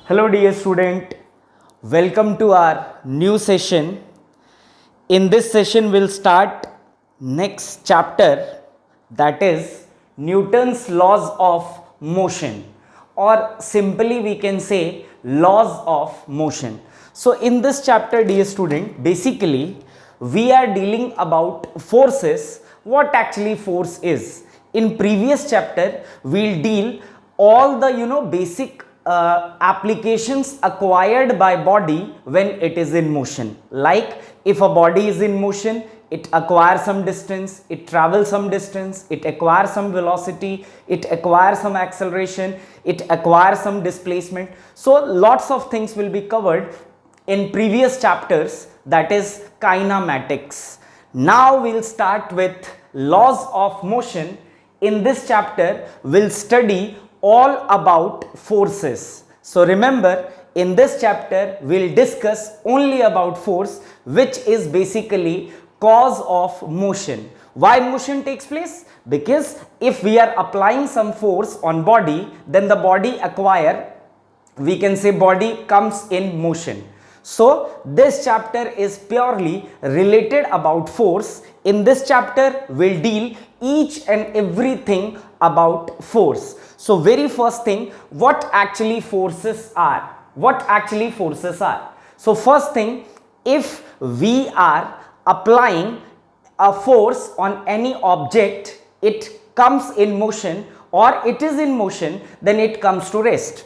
Hello dear student, welcome to our new session. In this session we'll start next chapter, that is Newton's laws of motion, or simply we can say laws of motion. So in this chapter dear student, basically we are dealing about forces, what actually force is. In previous chapter we'll deal all the basic applications acquired by body when it is in motion. Like if a body is in motion, it acquires some distance, it travels some distance, it acquires some velocity, it acquires some acceleration, it acquires some displacement. So lots of things will be covered in previous chapters, that is kinematics. Now we'll start with laws of motion. In this chapter we'll study all about forces. So remember, in this chapter we'll discuss only about force, which is basically cause of motion. Why motion takes place? Because if we are applying some force on body, then the body we can say body comes in motion. So this chapter is purely related about force. In this chapter we'll deal each and everything about force. So very first thing, what actually forces are? So first thing, if we are applying a force on any object, it comes in motion or it is in motion, then it comes to rest.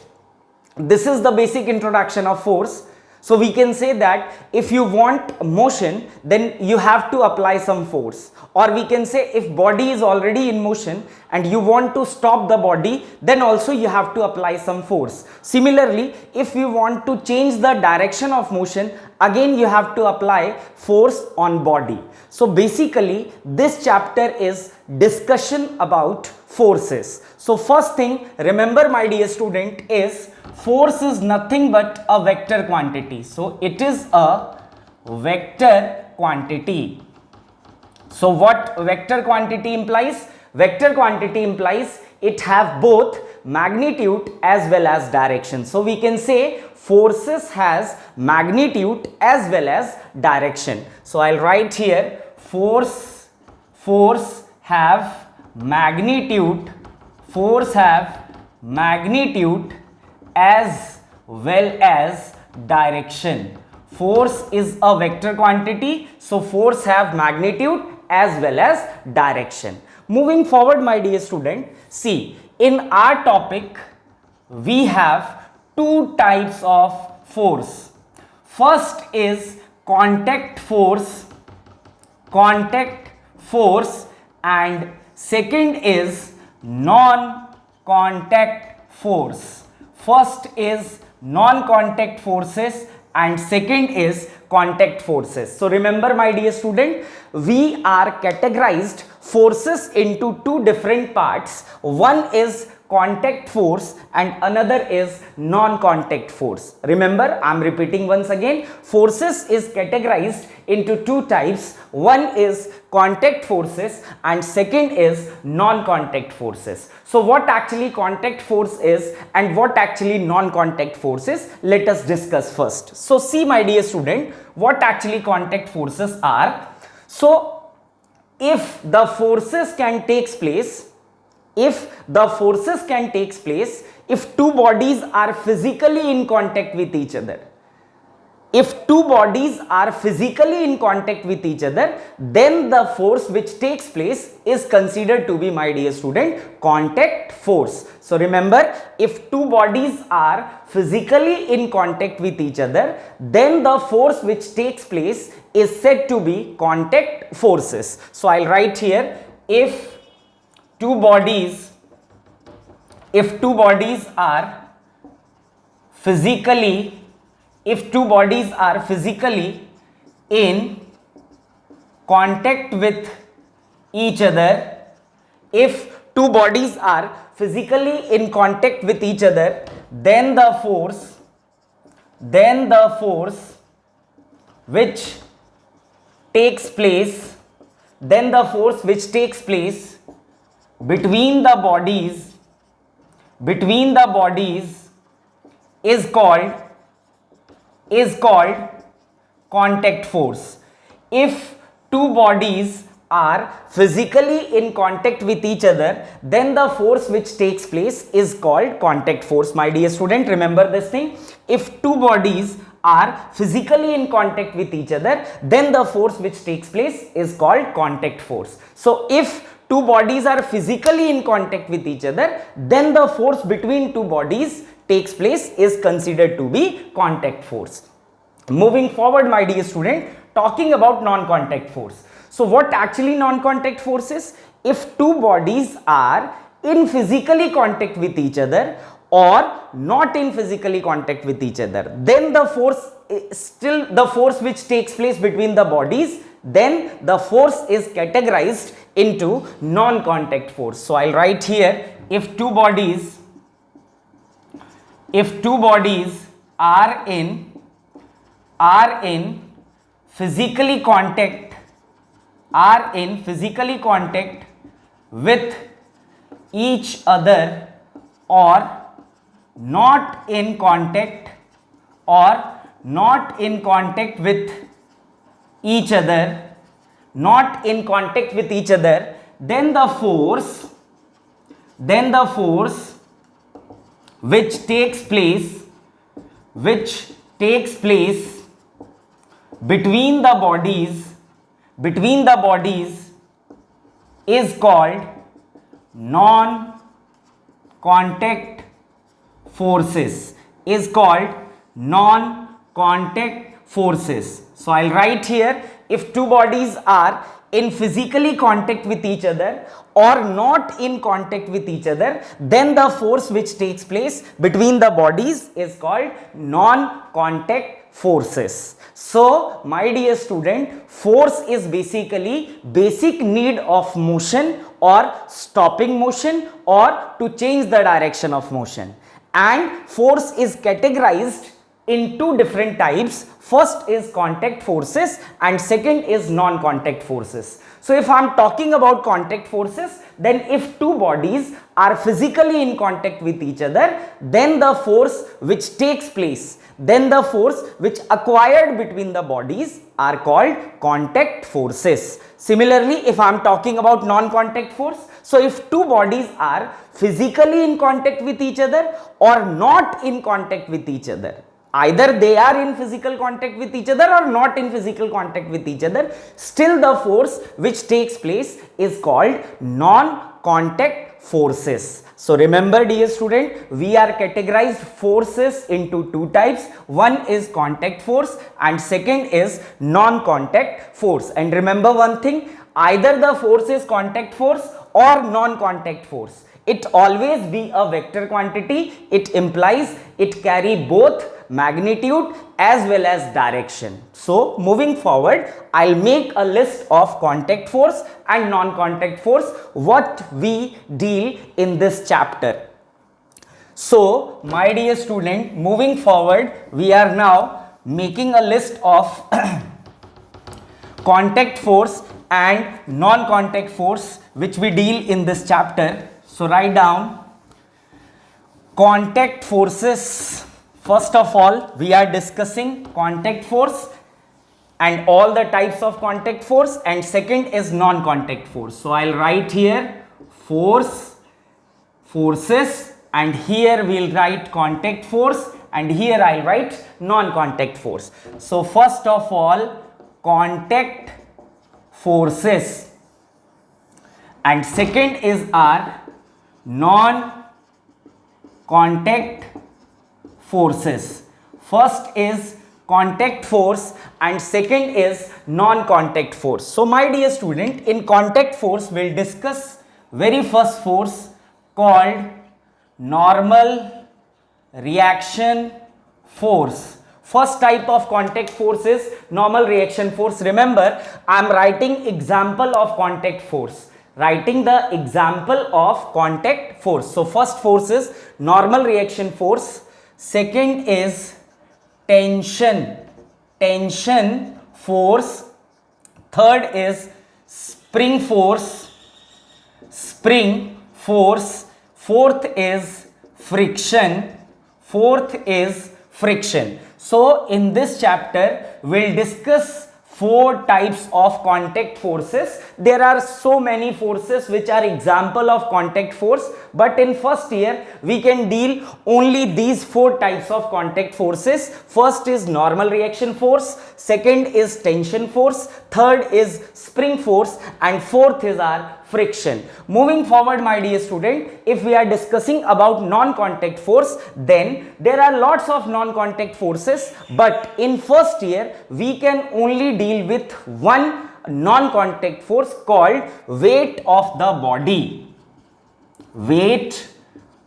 This is the basic introduction of force. So we can say that if you want motion, then you have to apply some force. Or we can say if body is already in motion and you want to stop the body, then also you have to apply some force. Similarly, if you want to change the direction of motion, again you have to apply force on body. So basically this chapter is discussion about forces. So first thing, remember my dear student, is force is nothing but a vector quantity. So it is a vector quantity. So what vector quantity implies? Vector quantity implies it have both magnitude as well as direction. So we can say forces has magnitude as well as direction. So I'll write here force have magnitude as well as direction. Force is a vector quantity, so force have magnitude as well as direction. Moving forward my dear student, see, in our topic we have two types of force. First is contact force and second is non-contact force. First is non-contact forces and second is contact forces. So remember my dear student, we are categorized forces into two different parts. One is contact force and another is non-contact force. Remember, I am repeating once again, forces is categorized into two types. One is contact forces and second is non-contact forces. So what actually contact force is and what actually non-contact force is, let us discuss first. So see my dear student, what actually contact forces are. So if the forces can take place, if two bodies are physically in contact with each other, then the force which takes place is considered to be, my dear student, contact force. So remember, if two bodies are physically in contact with each other, then the force which takes place is said to be contact forces. So I'll write here, if two bodies are physically in contact with each other, then the force which takes place between the bodies is called contact force. If two bodies are physically in contact with each other, then the force which takes place is called contact force. My dear student, remember this thing. If two bodies are physically in contact with each other, then the force which takes place is called contact force. So if two bodies are physically in contact with each other, then the force between two bodies takes place is considered to be contact force. Moving forward, my dear student, talking about non-contact force. So what actually non-contact force is? If two bodies are in physically contact with each other or not in physically contact with each other, then the force is still the force which takes place between the bodies, then the force is categorized into non-contact force. So I'll write here, if two bodies are in physically contact with each other or not in contact with each other, then the force which takes place between the bodies is called non-contact forces. So I'll write here, if two bodies are in physically contact with each other or not in contact with each other, then the force which takes place between the bodies is called non-contact forces. So my dear student, force is basically basic need of motion or stopping motion or to change the direction of motion, and force is categorized in two different types. First is contact forces and second is non-contact forces. So if I am talking about contact forces, then if two bodies are physically in contact with each other, then the force which takes place, then the force which acquired between the bodies are called contact forces. Similarly, if I am talking about non-contact force, so if two bodies are physically in contact with each other or not in contact with each other, either they are in physical contact with each other or not in physical contact with each other, still the force which takes place is called non-contact forces. So remember, dear student, we are categorized forces into two types. One is contact force and second is non-contact force. And remember one thing, either the force is contact force or non-contact force, it always be a vector quantity. It implies it carry both magnitude as well as direction. So moving forward, I'll make a list of contact force and non-contact force what we deal in this chapter. So my dear student, moving forward, we are now making a list of contact force and non-contact force which we deal in this chapter. So write down contact forces. First of all, we are discussing contact force and all the types of contact force, and second is non-contact force. So I'll write here forces, and here we'll write contact force, and here I'll write non-contact force. So first of all, contact forces, and second is our non-contact forces. First is contact force and second is non-contact force. So my dear student, in contact force we'll discuss very first force called normal reaction force. First type of contact force is normal reaction force. Remember, I am writing example of contact force. Writing the example of contact force. So first force is normal reaction force. Second is tension force. Third is spring force. Fourth is friction fourth is friction. So in this chapter we'll discuss four types of contact forces. There are so many forces which are example of contact force, but in first year we can deal only these four types of contact forces. First is normal reaction force, second is tension force, third is spring force, and fourth is our friction. Moving forward, my dear student, if we are discussing about non-contact force, then there are lots of non-contact forces, but in first year we can only deal with one non-contact force called weight of the body. Weight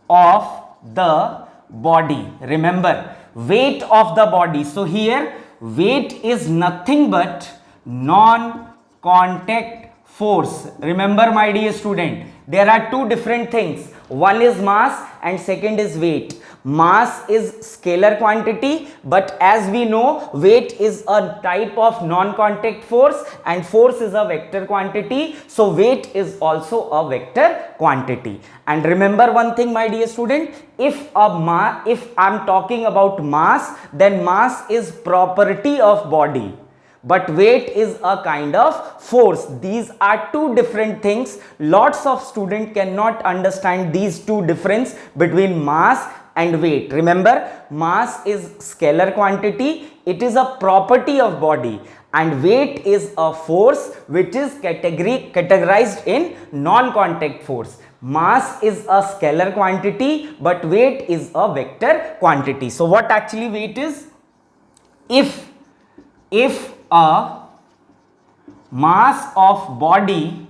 of the body. Remember, weight of the body. So here weight is nothing but non-contact force. Remember, my dear student, there are two different things. One is mass and second is weight. Mass is scalar quantity, but as we know, weight is a type of non-contact force and force is a vector quantity. So weight is also a vector quantity. And remember one thing, my dear student, if I'm talking about mass, then mass is property of body, but weight is a kind of force. These are two different things. Lots of students cannot understand these two difference between mass and weight. Remember, mass is scalar quantity, it is a property of body, and weight is a force which is categorized in non-contact force. Mass is a scalar quantity, but weight is a vector quantity. So what actually weight is? If a mass of body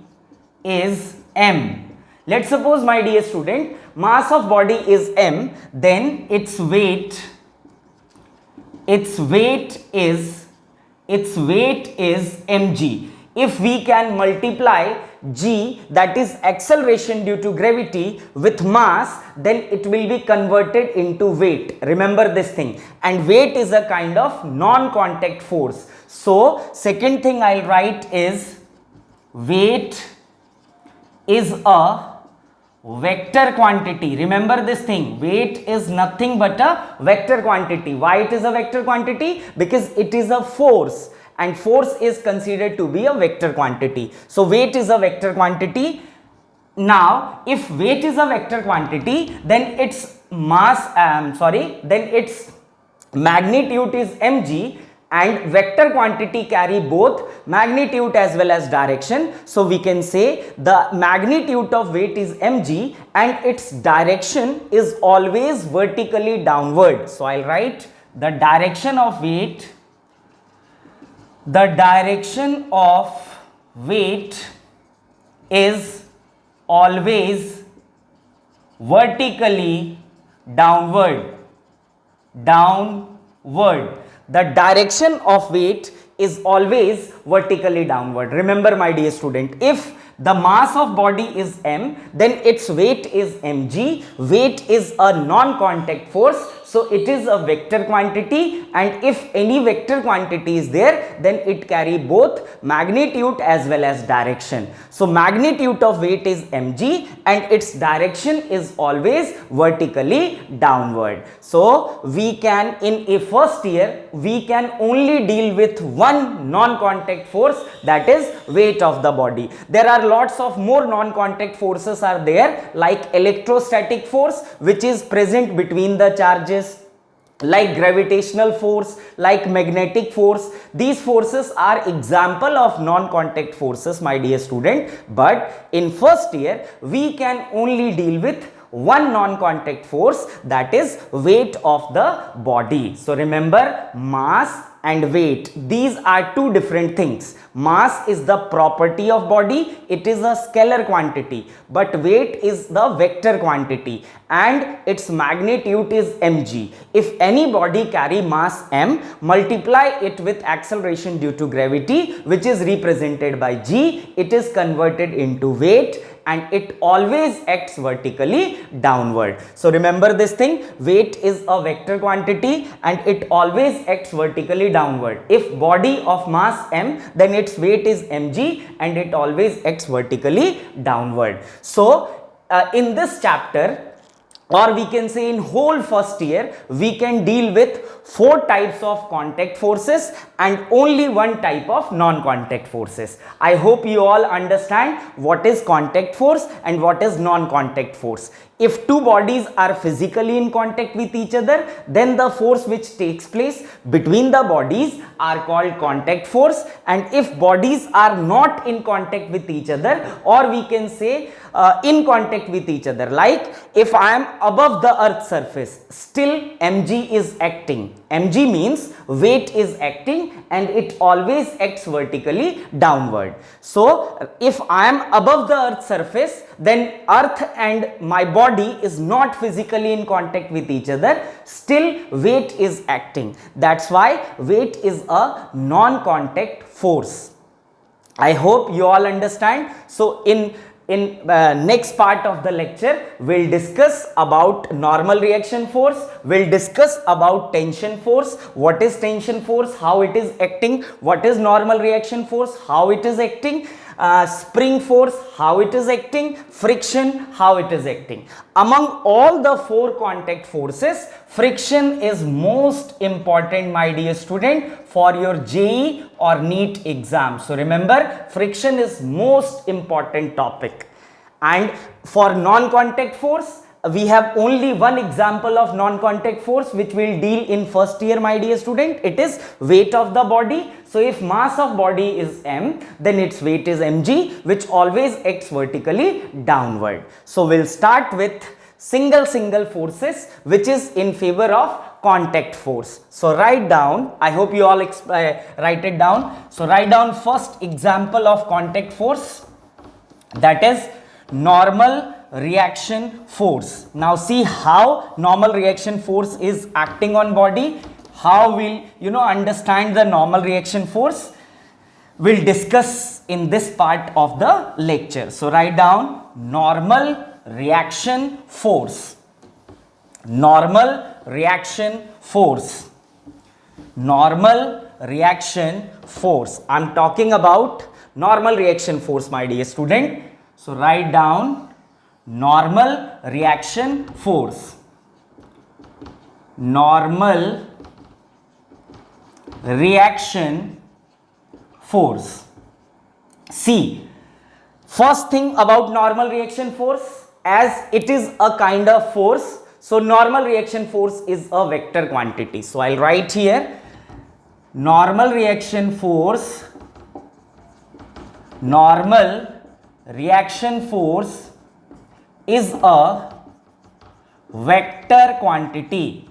is m, let's suppose, my dear student, mass of body is m, then its weight is mg. If we can multiply g, that is acceleration due to gravity, with mass, then it will be converted into weight. Remember this thing. And weight is a kind of non-contact force. So second thing I'll write is weight is a vector quantity. Remember this thing, weight is nothing but a vector quantity. Why it is a vector quantity? Because it is a force, and force is considered to be a vector quantity. So weight is a vector quantity. Now if weight is a vector quantity, then its then its magnitude is mg, and vector quantity carry both magnitude as well as direction. So we can say the magnitude of weight is mg and its direction is always vertically downward. So I'll write the direction of weight. The direction of weight is always vertically downward. The direction of weight is always vertically downward. Remember, my dear student, if the mass of body is m, then its weight is mg. Weight is a non-contact force, so it is a vector quantity, and if any vector quantity is there, then it carry both magnitude as well as direction. So magnitude of weight is mg and its direction is always vertically downward. So we can, in a first year, we can only deal with one non-contact force, that is weight of the body. There are lots of more non-contact forces are there, like electrostatic force, which is present between the charges, like gravitational force, like magnetic force. These forces are example of non-contact forces, my dear student, but in first year we can only deal with one non-contact force, that is weight of the body. So remember, mass and weight, these are two different things. Mass is the property of body, it is a scalar quantity, but weight is the vector quantity and its magnitude is mg. If any body carry mass m, multiply it with acceleration due to gravity, which is represented by g, it is converted into weight and it always acts vertically downward. So remember this thing, weight is a vector quantity and it always acts vertically downward. If body of mass m, then its weight is mg and it always acts vertically downward. So in this chapter or we can say in whole first year, we can deal with 4 types of contact forces and only 1 type of non-contact forces. I hope you all understand what is contact force and what is non-contact force. If 2 bodies are physically in contact with each other, then the force which takes place between the bodies are called contact force, and if bodies are not in contact with each other, or we can say in contact with each other, like if I am above the earth surface, still mg is acting. Mg means weight is acting and it always acts vertically downward. So if I am above the earth surface, then earth and my body is not physically in contact with each other, still weight is acting. That's why weight is a non-contact force. I hope you all understand. So in next part of the lecture, we'll discuss about normal reaction force, we'll discuss about tension force, what is tension force, how it is acting, what is normal reaction force, how it is acting, spring force, how it is acting, friction, how it is acting. Among all the 4 contact forces, friction is most important, my dear student, for your JEE or NEET exam. So remember, friction is most important topic. And for non-contact force, we have only one example of non-contact force which will deal in first year, my dear student. It is weight of the body. So if mass of body is m, then its weight is mg, which always acts vertically downward. So we'll start with single forces which is in favor of contact force. So write down, I hope you all write it down. So write down first example of contact force, that is normal reaction force. Now see how normal reaction force is acting on body. How will understand the normal reaction force? We'll discuss in this part of the lecture. So write down normal reaction force. Normal reaction force. Normal reaction force. I'm talking about normal reaction force, my dear student. So write down normal reaction force. Normal reaction force. See, first thing about normal reaction force, as it is a kind of force, so normal reaction force is a vector quantity. So I'll write here normal reaction force. Normal reaction force is a vector quantity.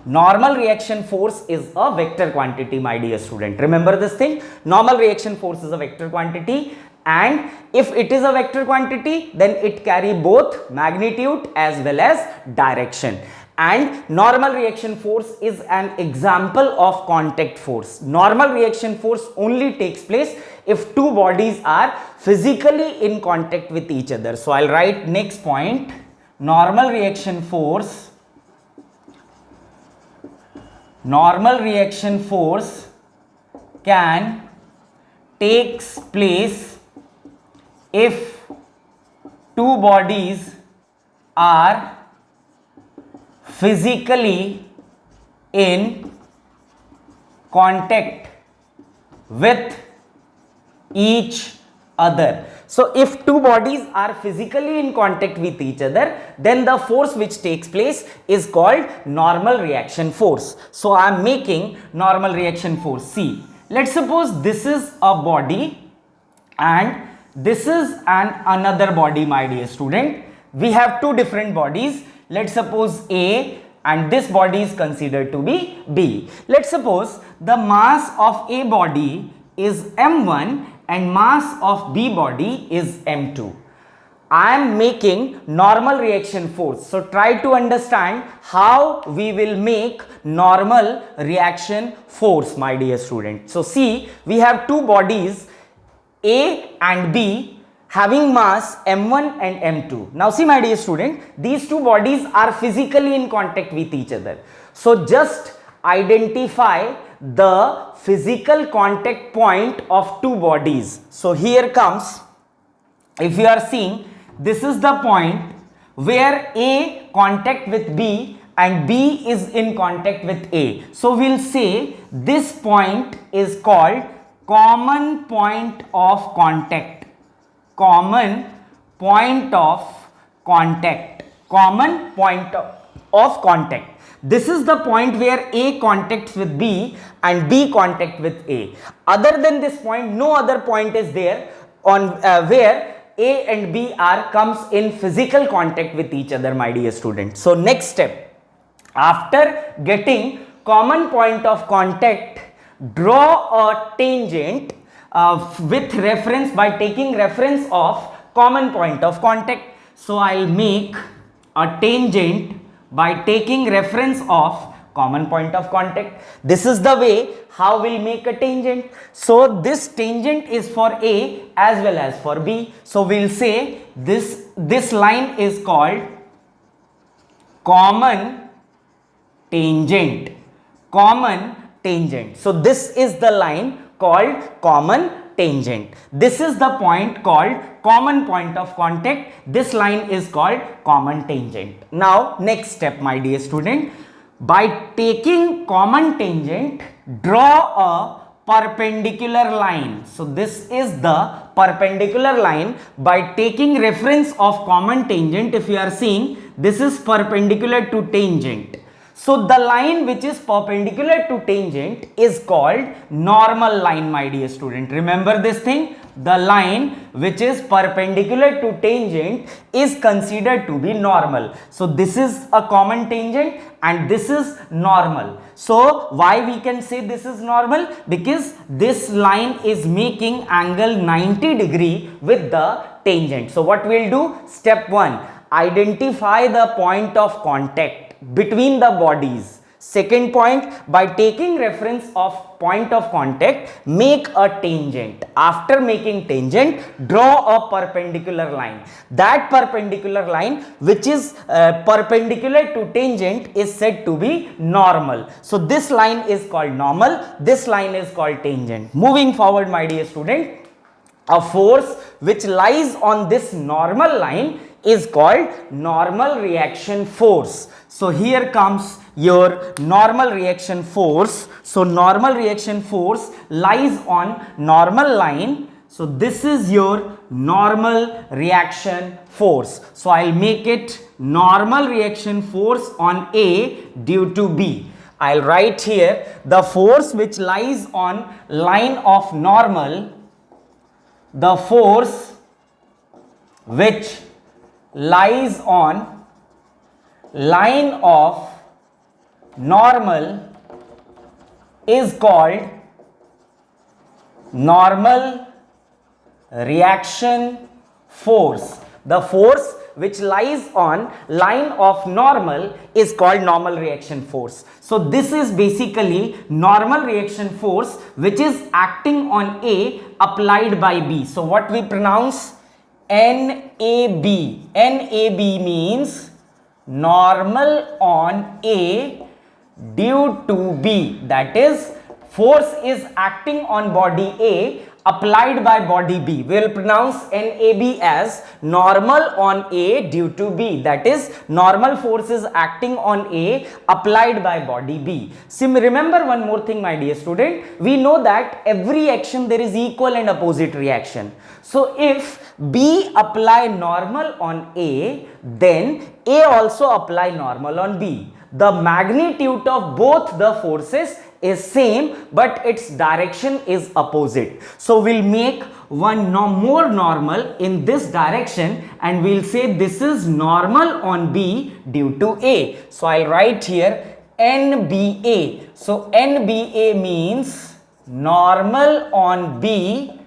Normal reaction force is a vector quantity, my dear student. Remember this thing, normal reaction force is a vector quantity, and if it is a vector quantity, then it carry both magnitude as well as direction. And normal reaction force is an example of contact force. Normal reaction force only takes place if 2 bodies are physically in contact with each other. So I'll write next point, normal reaction force. Normal reaction force can takes place if 2 bodies are physically in contact with each other. So if 2 bodies are physically in contact with each other, then the force which takes place is called normal reaction force. So I am making normal reaction force. See, let's suppose this is a body and this is another body, my dear student. We have 2 different bodies. Let's suppose A, and this body is considered to be B. Let's suppose the mass of A body is m1 and mass of B body is m2. I am making normal reaction force. So try to understand how we will make normal reaction force, my dear student. So see, we have 2 bodies A and B having mass m1 and m2. Now see, my dear student, these 2 bodies are physically in contact with each other. So just identify the physical contact point of 2 bodies. So here comes, if you are seeing, this is the point where A contact with B and B is in contact with A. So we'll say this point is called common point of contact. Common point of contact. Common point of contact. This is the point where A contacts with B and B contact with A. Other than this point, no other point is there on where A and B comes in physical contact with each other, my dear students. So next step, after getting common point of contact, draw a tangent with reference by taking reference of common point of contact. So I'll make a tangent by taking reference of common point of contact. This is the way how we'll make a tangent. So this tangent is for A as well as for B. So we'll say this line is called common tangent. Common tangent. So this is the line called common tangent. This is the point called common point of contact. This line is called common tangent. Now next step, my dear student, by taking common tangent, draw a perpendicular line. So this is the perpendicular line. By taking reference of common tangent, if you are seeing, this is perpendicular to tangent. So the line which is perpendicular to tangent is called normal line, my dear student. Remember this thing, the line which is perpendicular to tangent is considered to be normal. So this is a common tangent and this is normal. So why we can say this is normal? Because this line is making angle 90 degree with the tangent. So what we'll do? Step 1, identify the point of contact between the bodies. Second point, by taking reference of point of contact, make a tangent. After making tangent, draw a perpendicular line. That perpendicular line which is perpendicular to tangent is said to be normal. So this line is called normal, this line is called tangent. Moving forward, my dear student, a force which lies on this normal line is called normal reaction force. So here comes your normal reaction force. So normal reaction force lies on normal line. So this is your normal reaction force. So I'll make it normal reaction force on A due to B. I'll write here the force which lies on line of normal, the force which lies on line of normal is called normal reaction force. The force which lies on line of normal is called normal reaction force. So this is basically normal reaction force which is acting on A applied by B. So what we pronounce? NAB. NAB means normal on A due to B. That is, force is acting on body A applied by body B. We will pronounce NAB as normal on A due to B. That is, normal force is acting on A applied by body B. Remember one more thing, my dear student. We know that every action there is equal and opposite reaction. So if B apply normal on A, then A also apply normal on B. The magnitude of both the forces is same, but its direction is opposite. So we'll make one more normal in this direction and we'll say this is normal on B due to A. So I'll write here NBA. So NBA means normal on B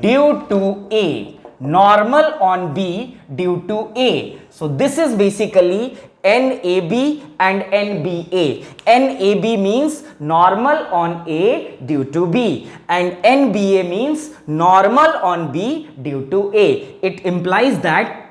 due to A. Normal on B due to A. So this is basically NAB and NBA. NAB means normal on A due to B and NBA means normal on B due to A. It implies that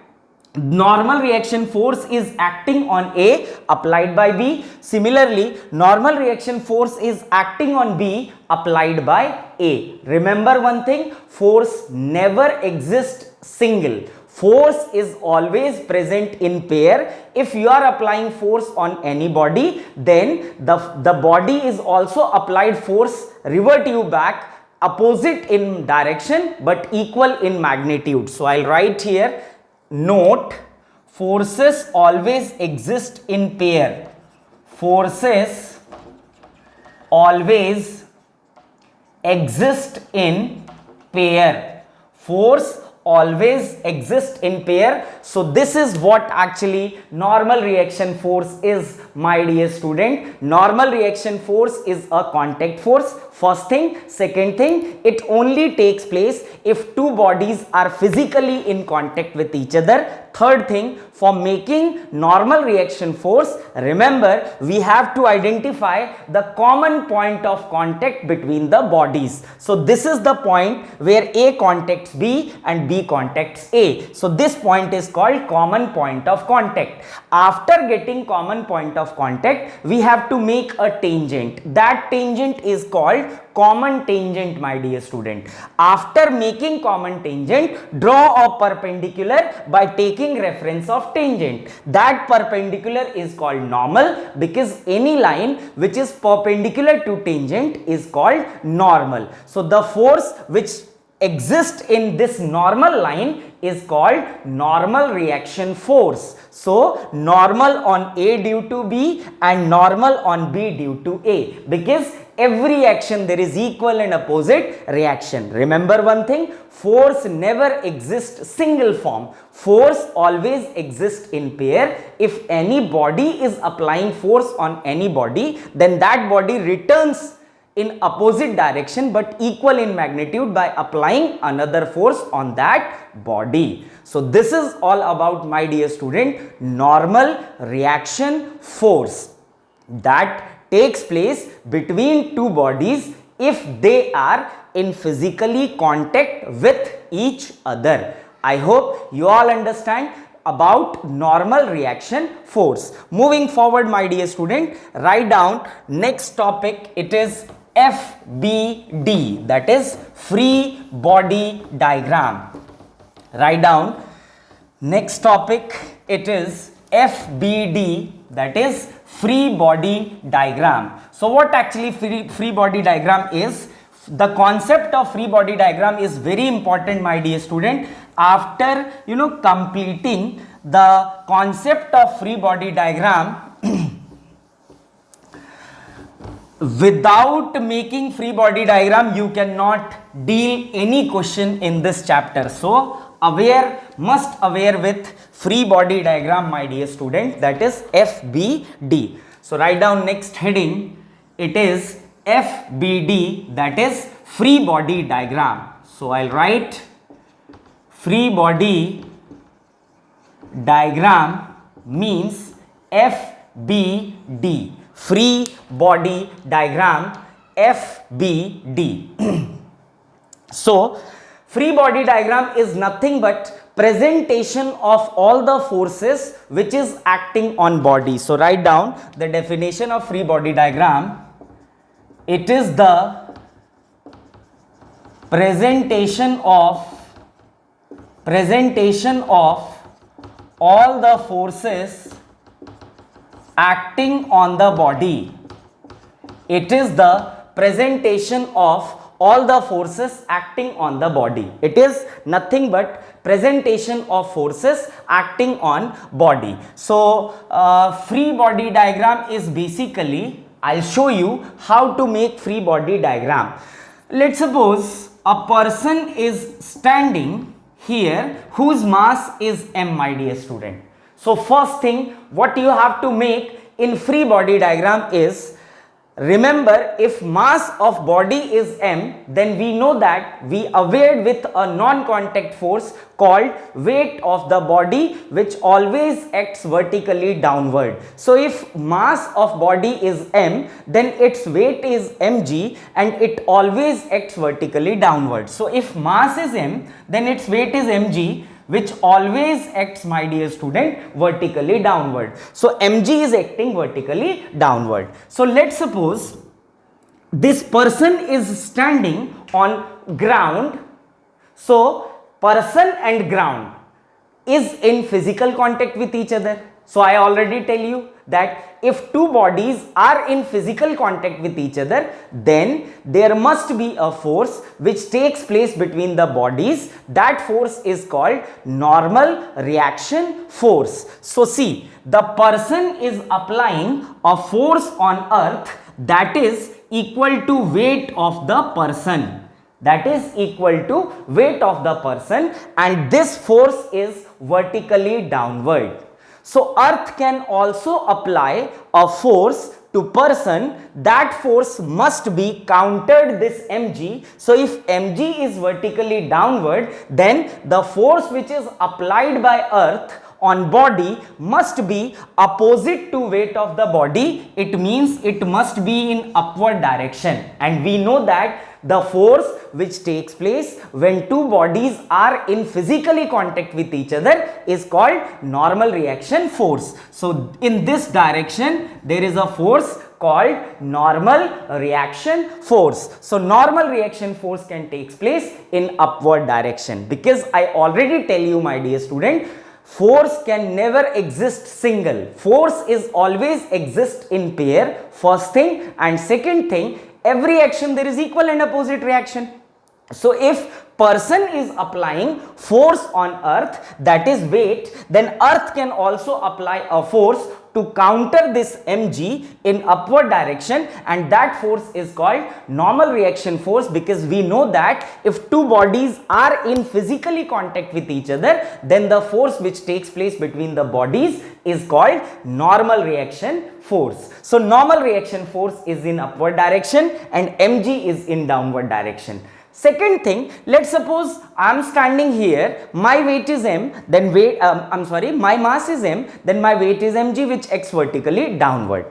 normal reaction force is acting on A applied by B. Similarly, normal reaction force is acting on B applied by A. Remember one thing, force never exists single. Force is always present in pair. If you are applying force on any body, then the body is also applied force revert you back opposite in direction but equal in magnitude. So I'll write here, note, forces always exist in pair. Forces always exist in pair. Force always exist in pair. So this is what actually normal reaction force is, my dear student. Normal reaction force is a contact force. First thing. Second thing, it only takes place if two bodies are physically in contact with each other. Third thing, for making normal reaction force, remember we have to identify the common point of contact between the bodies. So this is the point where A contacts B and B contacts A. So this point is called common point of contact. After getting common point of contact, we have to make a tangent. That tangent is called common tangent, my dear student. After making common tangent, draw a perpendicular by taking reference of tangent. That perpendicular is called normal, because any line which is perpendicular to tangent is called normal. So the force which exists in this normal line is called normal reaction force. So normal on A due to B and normal on B due to A, because every action there is equal and opposite reaction. Remember one thing, force never exists single form. Force always exists in pair. If any body is applying force on any body, then that body returns in opposite direction but equal in magnitude by applying another force on that body. So this is all about, my dear student, normal reaction force that takes place between two bodies if they are in physically contact with each other. I hope you all understand about normal reaction force. Moving forward, my dear student, write down next topic. It is FBD, that is free body diagram. Write down next topic. It is FBD, that is free body diagram. So what actually free body diagram is? The concept of free body diagram is very important, my dear student. After completing the concept of free body diagram, without making free body diagram, you cannot deal any question in this chapter. So must aware with free body diagram, my dear student, that is FBD. So write down next heading. It is FBD, that is free body diagram. So I'll write free body diagram means FBD. Free body diagram, FBD. So free body diagram is nothing but presentation of all the forces which is acting on body. So write down the definition of free body diagram. It is the presentation of all the forces acting on the body. It is the presentation of all the forces acting on the body. It is nothing but presentation of forces acting on body. So free body diagram is basically, I'll show you how to make free body diagram. Let's suppose a person is standing here whose mass is m, my dear student. So first thing what you have to make in free body diagram is, remember, if mass of body is m, then we know that we aware with a non-contact force called weight of the body, which always acts vertically downward. So if mass of body is m, then its weight is mg and it always acts vertically downward. So if mass is m, then its weight is mg, which always acts, my dear student, vertically downward. So mg is acting vertically downward. So let's suppose this person is standing on ground. So person and ground, is in physical contact with each other. So I already tell you that if two bodies are in physical contact with each other, then there must be a force which takes place between the bodies. That force is called normal reaction force. So see, the person is applying a force on earth that is equal to weight of the person. That is equal to weight of the person, and this force is vertically downward. So earth can also apply a force to person. That force must be countered this mg. So if mg is vertically downward, then the force which is applied by earth on body must be opposite to weight of the body. It means it must be in upward direction, and we know that the force which takes place when two bodies are in physically contact with each other is called normal reaction force. So in this direction there is a force called normal reaction force. So normal reaction force can take place in upward direction, because I already tell you, my dear student, force can never exist single. Force is always exist in pair, first thing, and second thing, every action there is equal and opposite reaction. So if person is applying force on earth, that is weight, then earth can also apply a force to counter this mg in upward direction, and that force is called normal reaction force, because we know that if two bodies are in physically contact with each other, then the force which takes place between the bodies is called normal reaction force. So normal reaction force is in upward direction and mg is in downward direction. Second thing, let's suppose I am standing here, my weight is m, then my mass is m, then my weight is mg, which acts vertically downward.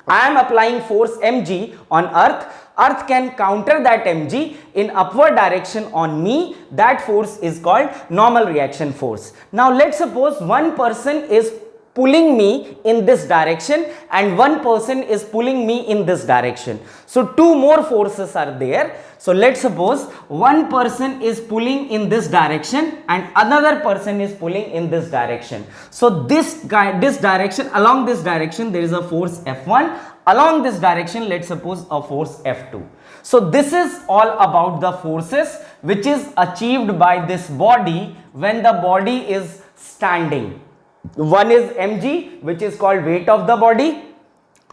I am applying force mg on earth. Earth can counter that mg in upward direction on me. That force is called normal reaction force. Now let's suppose one person is pulling me in this direction and one person is pulling me in this direction. So two more forces are there. So let's suppose one person is pulling in this direction and another person is pulling in this direction. So this direction, along this direction there is a force F1. Along this direction, let's suppose a force F2. So this is all about the forces which is achieved by this body when the body is standing. One is mg, which is called weight of the body.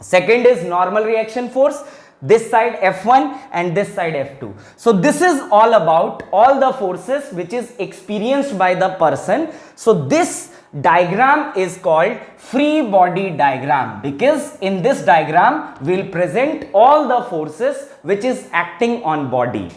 Second is normal reaction force. This side F1 and this side F2. So this is all about all the forces which is experienced by the person. So this diagram is called free body diagram, because in this diagram we will present all the forces which is acting on body,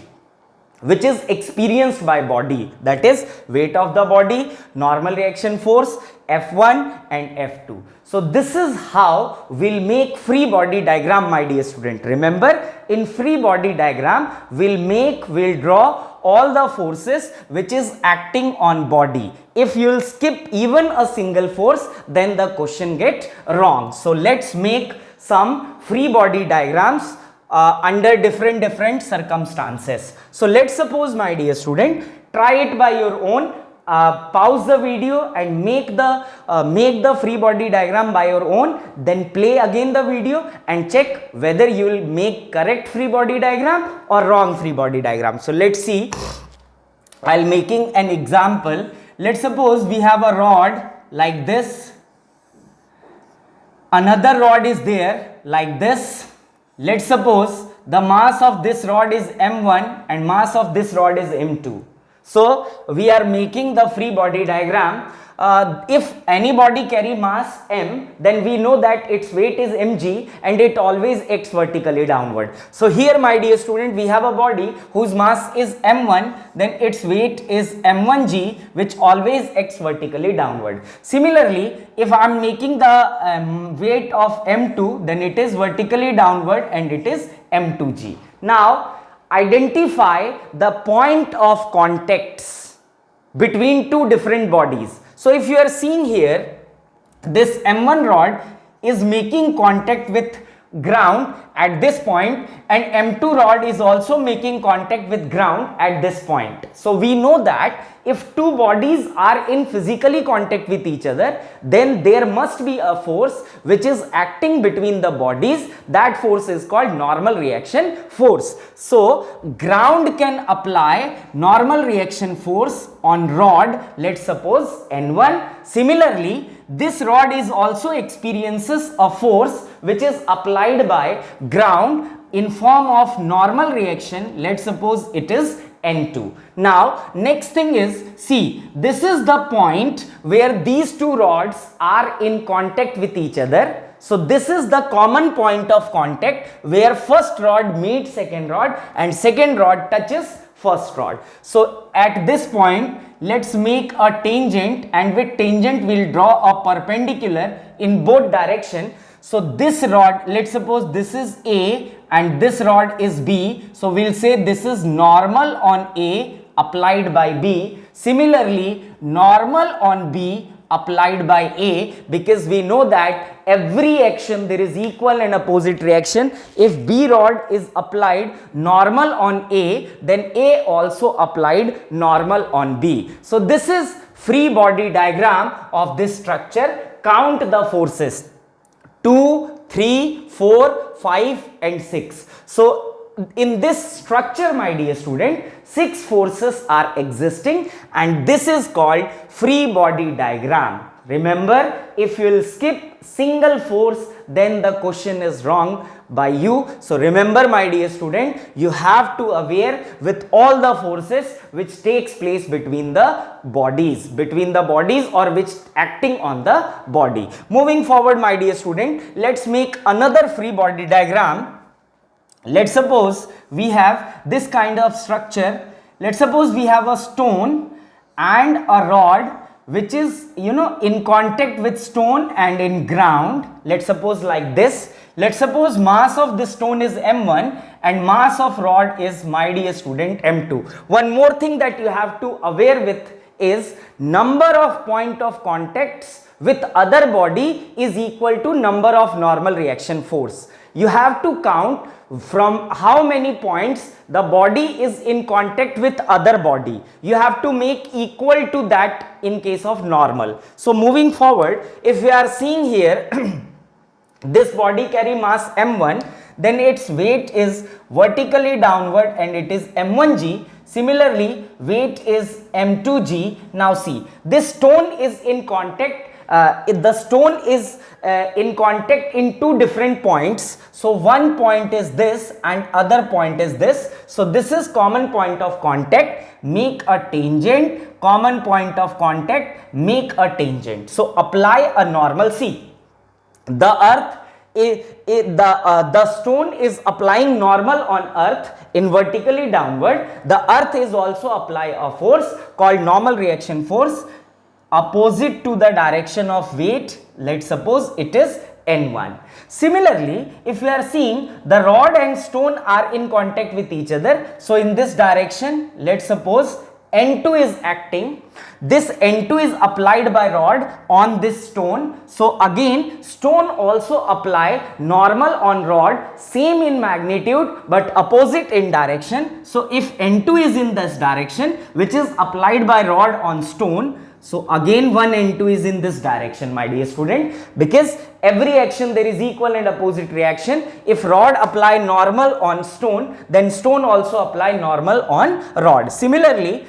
which is experienced by body, that is weight of the body, normal reaction force, F1 and F2. So this is how we'll make free body diagram, my dear student. Remember, in free body diagram we'll draw all the forces which is acting on body. If you'll skip even a single force, then the question gets wrong. So let's make some free body diagrams under different circumstances. So let's suppose, my dear student, try it by your own. Pause the video and make the free body diagram by your own, then play again the video and check whether you will make correct free body diagram or wrong free body diagram. So let's see. I'll making an example. Let's suppose we have a rod like this, another rod is there like this. Let's suppose the mass of this rod is m1 and mass of this rod is m2. So we are making the free body diagram. If any body carry mass m, then we know that its weight is mg and it always acts vertically downward. So here, my dear student, we have a body whose mass is m1, then its weight is m1g, which always acts vertically downward. Similarly, if I am making the weight of m2, then it is vertically downward and it is m2g. Now identify the point of contacts between two different bodies. So if you are seeing here, this m1 rod is making contact with ground at this point, and M2 rod is also making contact with ground at this point. So we know that if two bodies are in physically contact with each other, then there must be a force which is acting between the bodies. That force is called normal reaction force. So ground can apply normal reaction force on rod, let's suppose N1. Similarly, this rod is also experiences a force which is applied by ground in form of normal reaction, let's suppose it is N2. Now next thing is, see, this is the point where these two rods are in contact with each other. So this is the common point of contact where first rod meets second rod and second rod touches first rod. So at this point, let's make a tangent, and with tangent we'll draw a perpendicular in both direction. So this rod, let's suppose this is A and this rod is B. So we'll say this is normal on A applied by B. Similarly, normal on B applied by A, because we know that every action there is equal and opposite reaction. If B rod is applied normal on A, then A also applied normal on B. So this is free body diagram of this structure. Count the forces: 2, 3, 4, 5 and 6. So in this structure, my dear student, 6 forces are existing, and this is called free body diagram. Remember, if you will skip single force, then the question is wrong by you. So remember, my dear student, you have to aware with all the forces which takes place between the bodies or which acting on the body. Moving forward, my dear student, let's make another free body diagram. Let's suppose we have this kind of structure. Let's suppose we have a stone and a rod which is, in contact with stone and in ground. Let's suppose like this. Let's suppose mass of this stone is M1 and mass of rod is, my dear student, M2. One more thing that you have to aware with is number of point of contacts with other body is equal to number of normal reaction force. You have to count from how many points the body is in contact with other body. You have to make equal to that in case of normal. So moving forward, if we are seeing here this body carry mass M1, then its weight is vertically downward and it is M1g. Similarly, weight is M2g. Now see, this stone is in contact. The stone is in contact in two different points. So one point is this and other point is this. So this is common point of contact. Make a tangent. Common point of contact. Make a tangent. So apply a normal. See, the earth, the stone is applying normal on earth in vertically downward. The earth is also apply a force called normal reaction force opposite to the direction of weight. Let's suppose it is N1. Similarly, if we are seeing the rod and stone are in contact with each other, so in this direction, let's suppose N2 is acting. This N2 is applied by rod on this stone. So again, stone also apply normal on rod, same in magnitude but opposite in direction. So if N2 is in this direction, which is applied by rod on stone, so again one N2 is in this direction, my dear student, because every action there is equal and opposite reaction. If rod apply normal on stone, then stone also apply normal on rod. Similarly,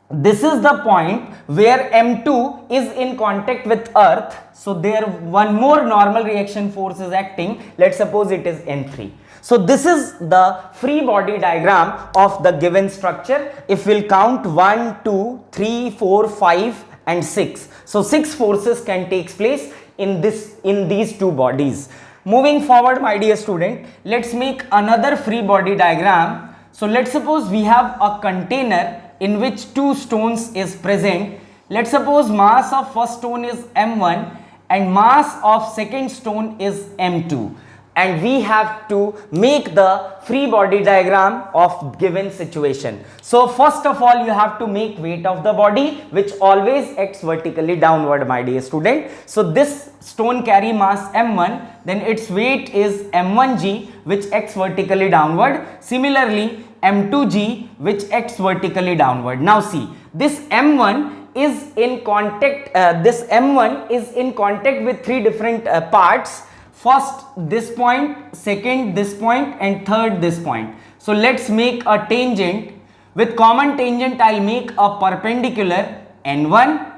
this is the point where M2 is in contact with earth. So there one more normal reaction force is acting. Let's suppose it is N3. So this is the free body diagram of the given structure. If we'll count 1, 2, 3, 4, 5 and 6. So 6 forces can take place in these two bodies. Moving forward, my dear student, let's make another free body diagram. So let's suppose we have a container in which two stones is present. Let's suppose mass of first stone is M1 and mass of second stone is M2. and we have to make the free body diagram of given situation. So first of all, you have to make weight of the body, which always acts vertically downward, my dear student. So this stone carry mass m1, then its weight is m1g, which acts vertically downward. Similarly, m2g, which acts vertically downward. Now see, this m1 is in contact, this m1 is in contact with three different parts. First this point, second this point, and third this point. So let's make a tangent. With common tangent, I'll make a perpendicular n1,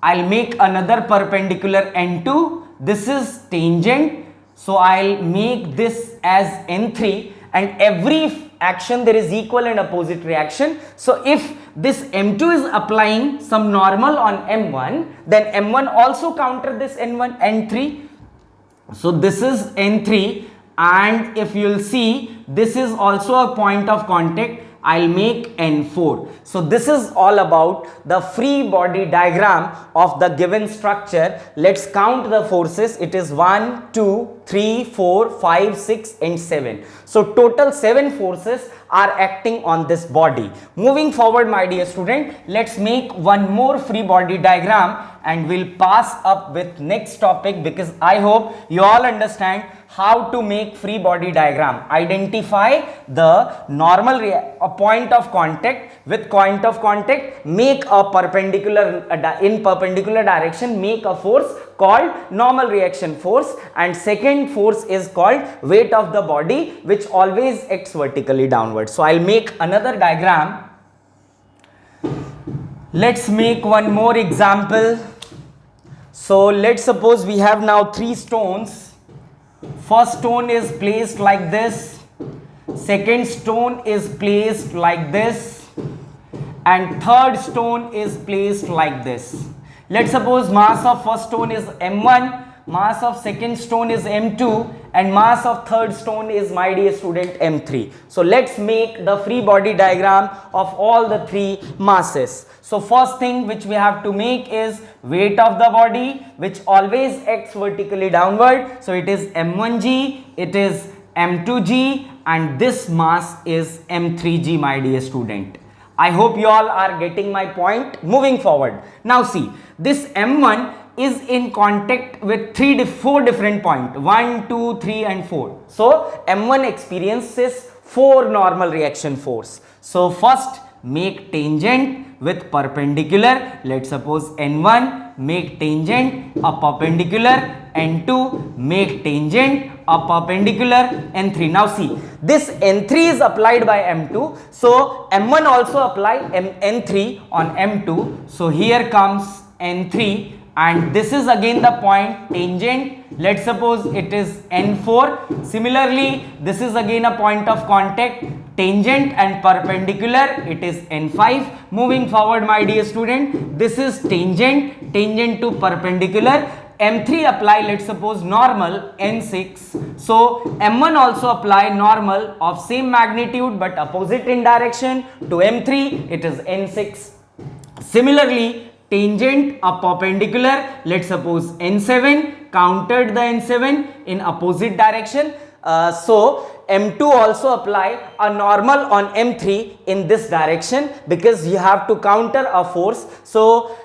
I'll make another perpendicular n2. This is tangent, so I'll make this as n3, and every action there is equal and opposite reaction. So if this m2 is applying some normal on m1, then m1 also counter this n1, n3. So this is n3, and if you'll see, this is also a point of contact. I'll make n4. So this is all about the free body diagram of the given structure. Let's count the forces. It is 1, 2, 3, 4, 5, 6 and 7. So total 7 forces are acting on this body. Moving forward, my dear student, let's make one more free body diagram and we'll pass up with next topic, because I hope you all understand how to make free body diagram. Identify the normal point of contact. With point of contact, make a perpendicular in perpendicular direction, make a force called normal reaction force, and second force is called weight of the body, which always acts vertically downward. So I'll make another diagram. Let's make one more example. So let's suppose we have now 3 stones. First stone is placed like this, second stone is placed like this, and third stone is placed like this. Let's suppose mass of first stone is m1, mass of second stone is m2, and mass of third stone is, my dear student, m3. So let's make the free body diagram of all the 3 masses. So first thing which we have to make is weight of the body, which always acts vertically downward. So it is m1g, it is m2g, and this mass is m3g, my dear student. I hope you all are getting my point. Moving forward. Now see, this m1 is in contact with 4 different points, 1, 2, 3 and 4. So m1 experiences 4 normal reaction force. So first make tangent with perpendicular. Let's suppose n1, make tangent a perpendicular, n2, make tangent a perpendicular, n3. Now see, this n3 is applied by m2, so m1 also apply n3 on m2. So here comes n3, and this is again the point tangent. Let's suppose it is n4. Similarly, this is again a point of contact, tangent and perpendicular, it is n5. Moving forward, my dear student, this is tangent, tangent to perpendicular. m3 apply, let's suppose normal, n6. So m1 also apply normal of same magnitude but opposite in direction to m3, it is n6. Similarly, tangent a perpendicular, let's suppose n7, countered the n7 in opposite direction. So m2 also apply a normal on m3 in this direction, because you have to counter a force. So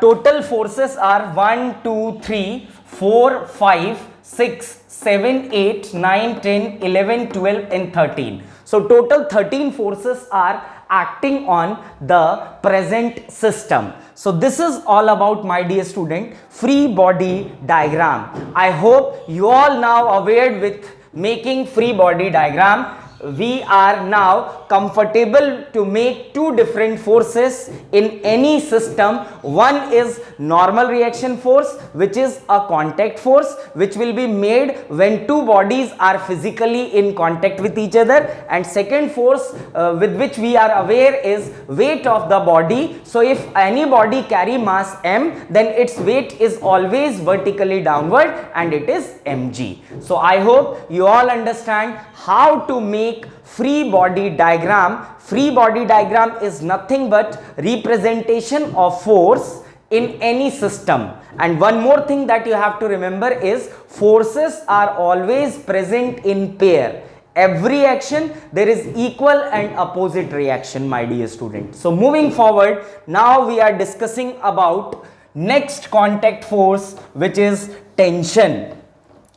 total forces are 1, 2, 3, 4, 5, 6, 7, 8, 9, 10, 11, 12 and 13. So total 13 forces are acting on the present system. So this is all about, my dear student, free body diagram. I hope you all now aware with making free body diagram. We are now comfortable to make 2 different forces in any system. One is normal reaction force, which is a contact force, which will be made when 2 bodies are physically in contact with each other, and second force with which we are aware is weight of the body. So if any body carry mass m, then its weight is always vertically downward, and it is mg. So I hope you all understand how to make free body diagram. Free body diagram is nothing but representation of force in any system. And one more thing that you have to remember is forces are always present in pair. Every action there is equal and opposite reaction, my dear student. So moving forward, now we are discussing about next contact force, which is tension.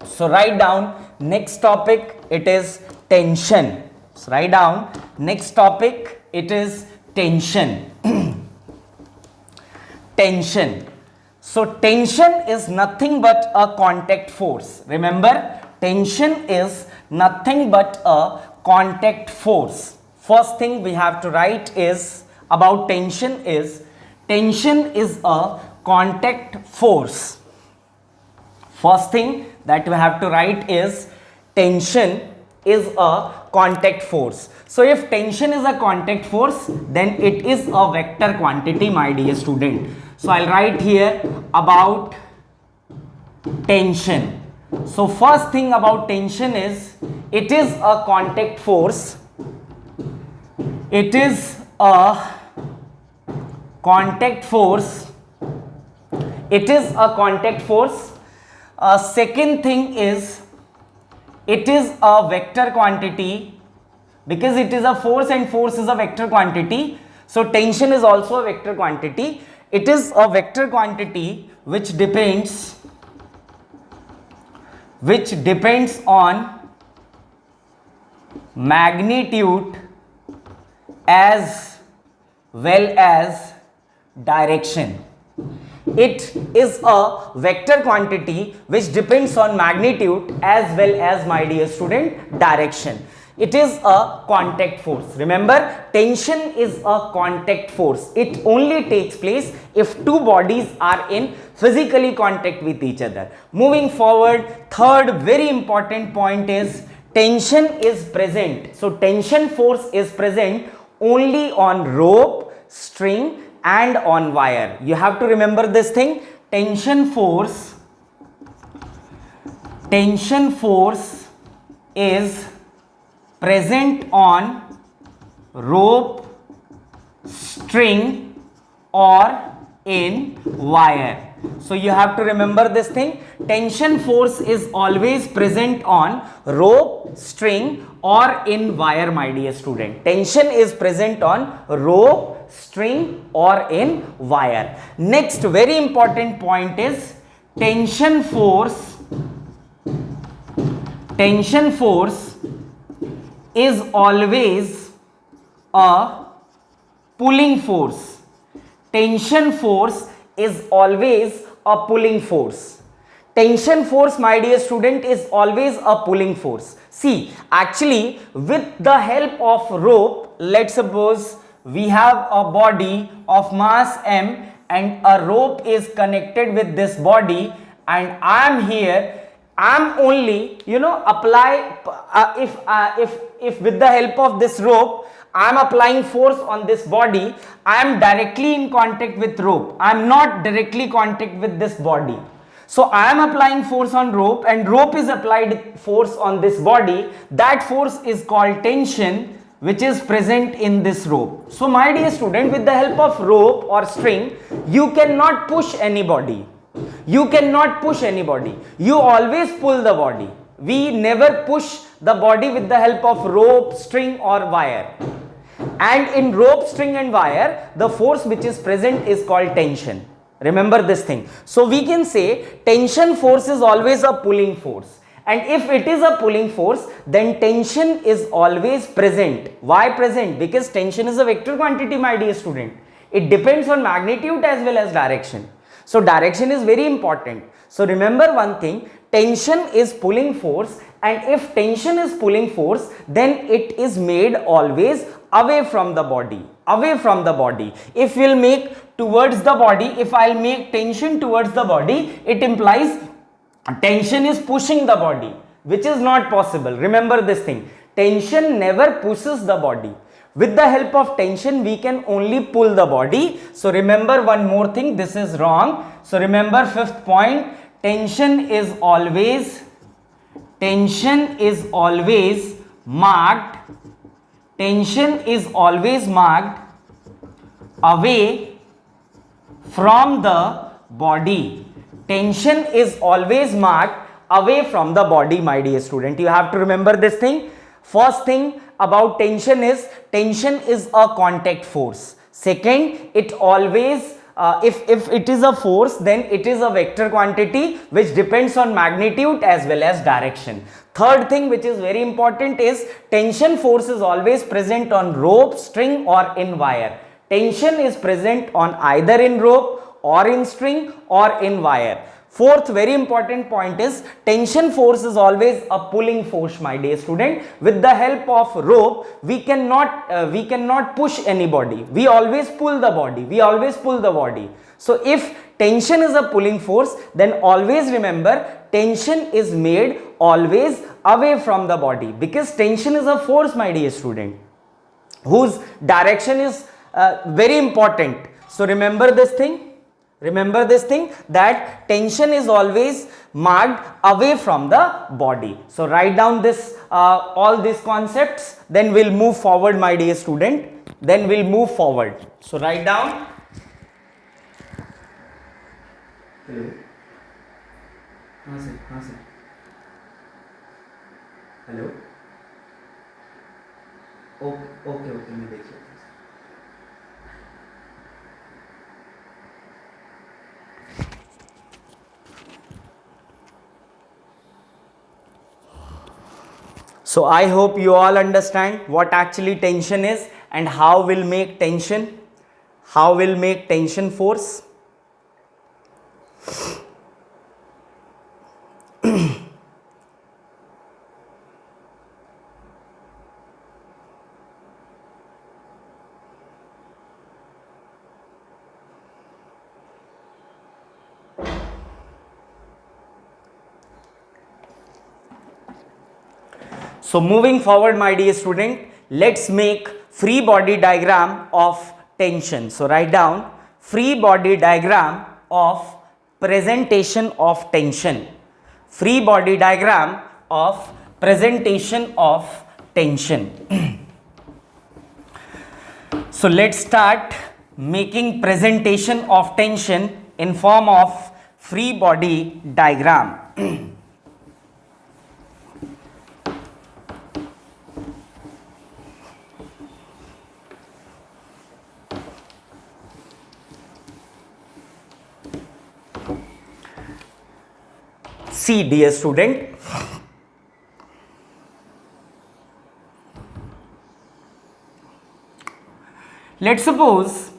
So write down next topic, it is tension. So write down next topic, it is tension. Tension. So tension is nothing but a contact force. Remember, tension is nothing but a contact force. First thing we have to write is about tension is a contact force. First thing that we have to write is tension is a contact force. So if tension is a contact force, then it is a vector quantity, my dear student. So I'll write here about tension. So first thing about tension is it is a contact force. It is a contact force. It is a contact force. Second thing is it is a vector quantity, because it is a force and force is a vector quantity. So tension is also a vector quantity. It is a vector quantity which depends on magnitude as well as direction. It is a vector quantity which depends on magnitude as well as, my dear student, direction. It is a contact force. Remember, tension is a contact force. It only takes place if two bodies are in physically contact with each other. Moving forward, third very important point is tension is present. So tension force is present only on rope, string and on wire. You have to remember this thing. Tension force is present on rope, string or in wire. So you have to remember this thing. Tension force is always present on rope, string or in wire, my dear student. Tension is present on rope, string or in wire. Next very important point is tension force is always a pulling force. Tension force is always a pulling force. Tension force, my dear student, is always a pulling force. See, actually with the help of rope, let's suppose we have a body of mass m and a rope is connected with this body, and I am here, I am only apply if with the help of this rope I am applying force on this body, I am directly in contact with rope, I am not directly contact with this body. So I am applying force on rope and rope is applied force on this body. That force is called tension, which is present in this rope. So my dear student, with the help of rope or string, you cannot push anybody. You cannot push anybody. You always pull the body. We never push the body with the help of rope, string or wire. And in rope, string and wire, the force which is present is called tension. Remember this thing. So we can say tension force is always a pulling force. And if it is a pulling force, then tension is always present. Why present? Because tension is a vector quantity, my dear student. It depends on magnitude as well as direction. So direction is very important. So remember one thing, tension is pulling force, and if tension is pulling force, then it is made always away from the body. Away from the body. If we'll make towards the body, if I'll make tension towards the body, it implies tension is pushing the body, which is not possible. Remember this thing. Tension never pushes the body. With the help of tension, we can only pull the body. So remember one more thing, this is wrong. So remember fifth point, tension is always marked away from the body. Tension is always marked away from the body, my dear student. You have to remember this thing. First thing about tension is a contact force. Second, it always if it is a force, then it is a vector quantity which depends on magnitude as well as direction. Third thing which is very important is tension force is always present on rope, string or in wire. Tension is present on either in rope or in string or in wire. Fourth very important point is tension force is always a pulling force, my dear student. With the help of rope, we cannot push anybody. We always pull the body. So if tension is a pulling force, then always remember tension is made always away from the body, because tension is a force, my dear student, whose direction is very important. So remember this thing. That tension is always marked away from the body. So write down this all these concepts, then we'll move forward, my dear student. So write down. Hello. हाँ sir. Hello. Okay, मैं देख लेता हूँ. So I hope you all understand what actually tension is and how we'll make tension force. So moving forward, my dear student, let's make free body diagram of tension. So write down free body diagram of presentation of tension. Free body diagram of presentation of tension. So let's start making presentation of tension in form of free body diagram. See, dear student, let's suppose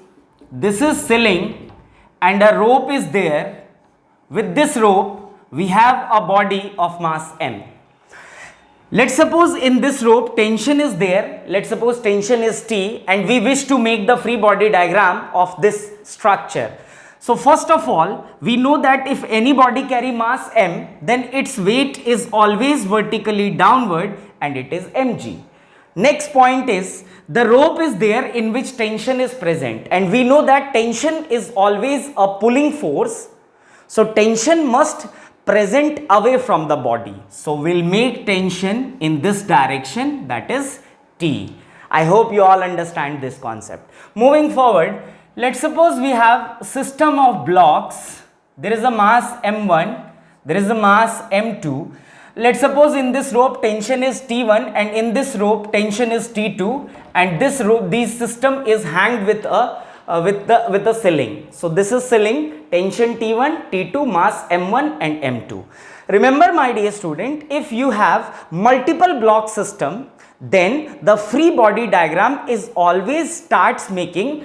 this is ceiling and a rope is there. With this rope we have a body of mass m. Let's suppose in this rope tension is there. Let's suppose tension is T and we wish to make the free body diagram of this structure. So first of all, we know that if any body carry mass m, then its weight is always vertically downward and it is mg. Next point is the rope is there in which tension is present, and we know that tension is always a pulling force. So tension must present away from the body. So we'll make tension in this direction, that is T. I hope you all understand this concept. Moving forward, let's suppose we have system of blocks. There is a mass m1, there is a mass m2. Let's suppose in this rope tension is T1 and in this rope tension is T2, and this system is hanged with a ceiling. So this is ceiling, tension T1, T2, mass m1 and m2. Remember, my dear student, if you have multiple block system, then the free body diagram is always starts making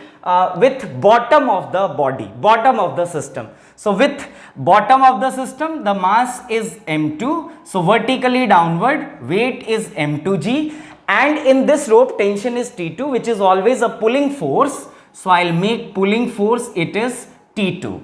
with bottom of the body, bottom of the system. So with bottom of the system, the mass is m2, so vertically downward weight is m2g, and in this rope tension is T2, which is always a pulling force. So I'll make pulling force, it is T2.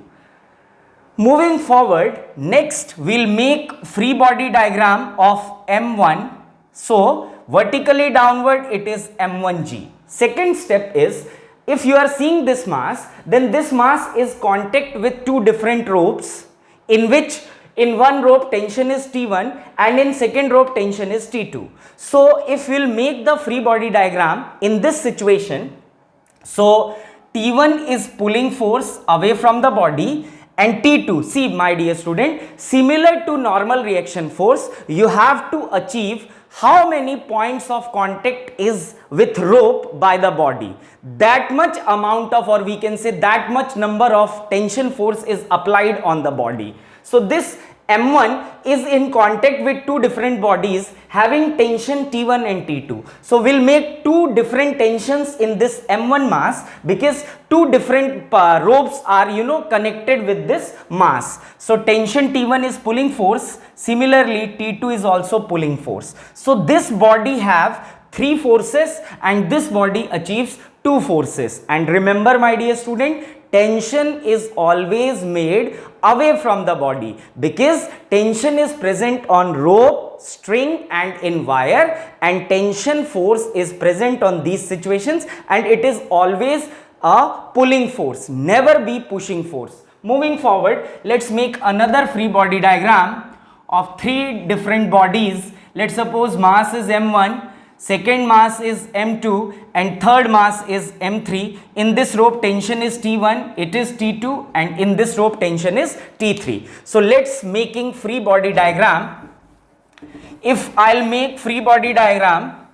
Moving forward, next we'll make free body diagram of m1. So vertically downward it is m1g. Second step is, if you are seeing this mass, then this mass is contact with two different ropes, in which in one rope tension is T1 and in second rope tension is T2. So if we'll make the free body diagram in this situation, so T1 is pulling force away from the body, and T2, see my dear student, similar to normal reaction force, you have to achieve how many points of contact is with rope by the body. That much amount of, or we can say that much number of tension force is applied on the body. So this M1 is in contact with two different bodies having tension T1 and T2. So we'll make two different tensions in this M1 mass because two different ropes are connected with this mass. So tension T1 is pulling force, similarly T2 is also pulling force. So this body have three forces and this body achieves two forces. And remember my dear student, tension is always made away from the body because tension is present on rope, string and in wire, and tension force is present on these situations, and it is always a pulling force, never be pushing force. Moving forward, let's make another free body diagram of three different bodies. Let's suppose mass is M1, second mass is M2 and third mass is M3. In this rope tension is T1, it is T2, and in this rope tension is T3. So let's making free body diagram. If I'll make free body diagram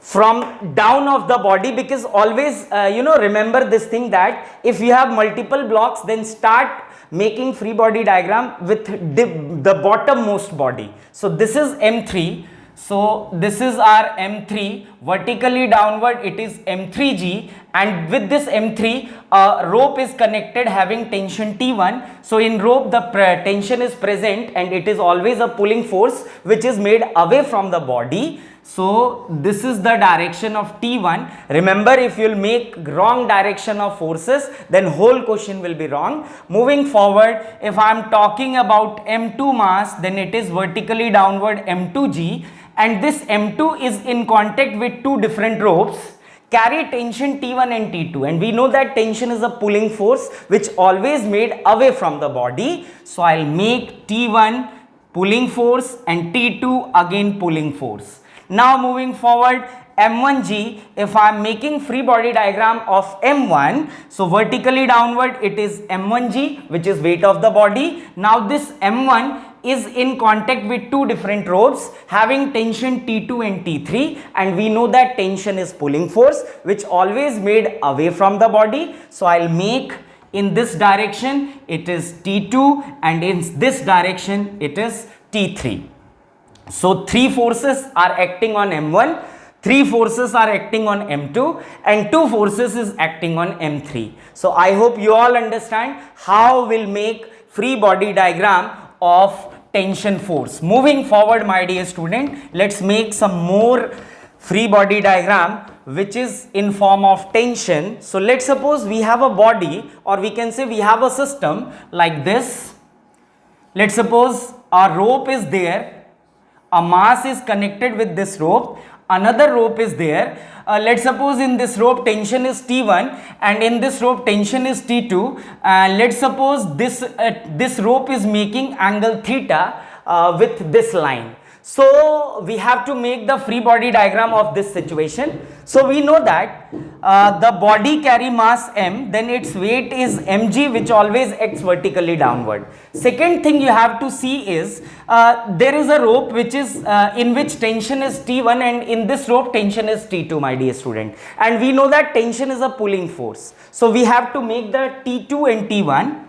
from down of the body, because always remember this thing that if you have multiple blocks, then start making free body diagram with the bottommost body. So this is M3. So this is our M3, vertically downward it is M3G, and with this M3 rope is connected having tension T1. So in rope the tension is present and it is always a pulling force which is made away from the body. So this is the direction of T1. Remember, if you will make wrong direction of forces, then whole question will be wrong. Moving forward, if I am talking about M2 mass, then it is vertically downward M2G, and this M2 is in contact with two different ropes carry tension T1 and T2, and we know that tension is a pulling force which always made away from the body. So I'll make T1 pulling force and T2 again pulling force. Now moving forward, M1G, if I am making free body diagram of M1, so vertically downward it is M1G, which is weight of the body. Now this M1 is in contact with two different ropes having tension T2 and T3, and we know that tension is pulling force which always made away from the body. So I'll make in this direction it is T2 and in this direction it is T3. So three forces are acting on M1, three forces are acting on M2, and two forces is acting on M3. So I hope you all understand how we'll make free body diagram of tension force. Moving forward my dear student, let's make some more free body diagram which is in form of tension. So let's suppose we have a body, or we can say we have a system like this. Let's suppose a rope is there, a mass is connected with this rope, another rope is there. Let's suppose in this rope tension is T1 and in this rope tension is T2. Let's suppose this rope is making angle theta with this line. So we have to make the free body diagram of this situation. So we know that the body carry mass M, then its weight is mg, which always acts vertically downward. Second thing you have to see is there is a rope which is in which tension is T1 and in this rope tension is T2, my dear student, and we know that tension is a pulling force. So we have to make the T2 and T1.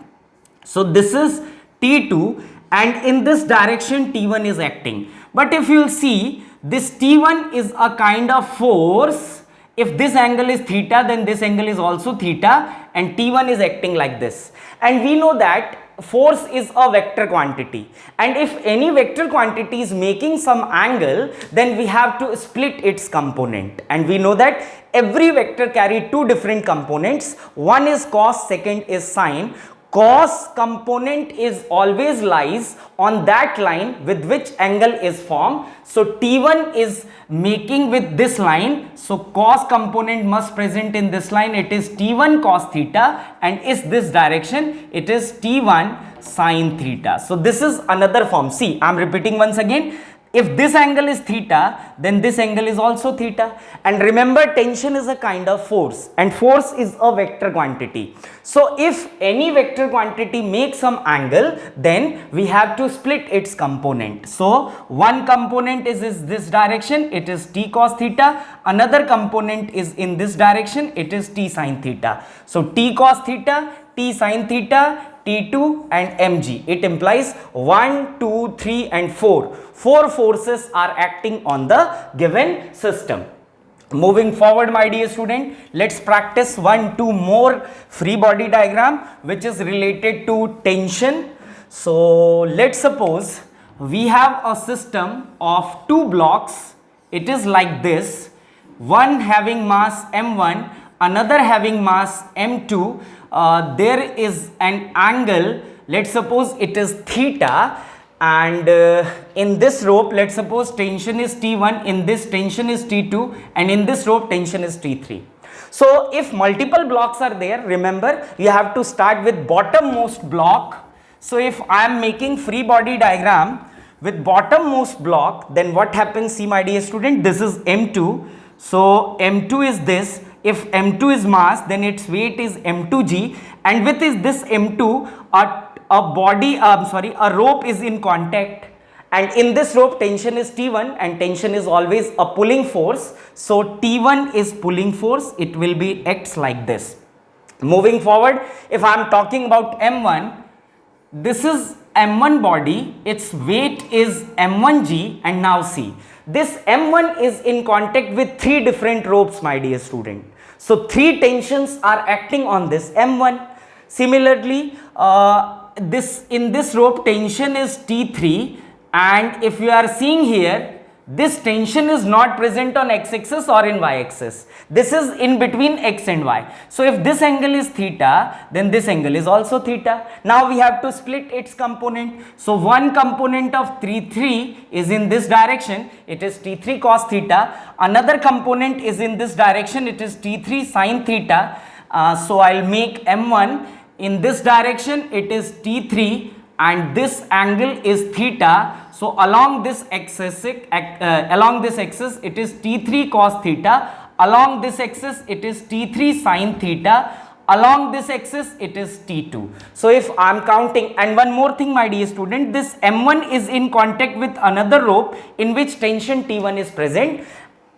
So this is T2 and in this direction T1 is acting. But if you will see, this T1 is a kind of force. If this angle is theta, then this angle is also theta, and T1 is acting like this. And we know that force is a vector quantity, and if any vector quantity is making some angle, then we have to split its component, and we know that every vector carry two different components. One is cos, second is sine. Cos component is always lies on that line with which angle is formed. So T1 is making with this line, so cos component must present in this line. It is T1 cos theta, and is this direction, it is T1 sine theta. So this is another form. See, I am repeating once again. If this angle is theta, then this angle is also theta. And remember, tension is a kind of force, and force is a vector quantity. So if any vector quantity makes some angle, then we have to split its component. So one component is this direction, it is t cos theta. Another component is in this direction, it is t sin theta. So t cos theta, t sin theta, T2 and mg. It implies 1, 2, 3 and 4. 4 forces are acting on the given system. Moving forward, my dear student, let's practice 2 more free body diagram which is related to tension. So let's suppose we have a system of 2 blocks. It is like this, one having mass m1, another having mass m2. There is an angle, let's suppose it is theta, and in this rope, let's suppose tension is T1, in this tension is T2, and in this rope tension is T3. So if multiple blocks are there, remember you have to start with bottommost block. So if I am making free body diagram with bottommost block, then what happens? See my dear student, this is m2. So m2 is this. If m2 is mass, then its weight is m2g, and with this m2, a rope is in contact, and in this rope tension is T1, and tension is always a pulling force. So T1 is pulling force, it will be acts like this. Moving forward, if I am talking about m1, this is m1 body, its weight is m1g, and now see, this m1 is in contact with 3 different ropes, my dear student. So 3 tensions are acting on this m1. Similarly, in this rope tension is T3, and if you are seeing here, this tension is not present on x-axis or in y-axis. This is in between x and y. So if this angle is theta, then this angle is also theta. Now we have to split its component. So one component of T3 is in this direction, it is T3 cos theta. Another component is in this direction, it is T3 sin theta. So I'll make m1 in this direction, it is T3, and this angle is theta. So along this axis, it is T3 cos theta. Along this axis, it is T3 sin theta. Along this axis, it is T2. So if I am counting, and one more thing, my dear student, this M1 is in contact with another rope in which tension T1 is present.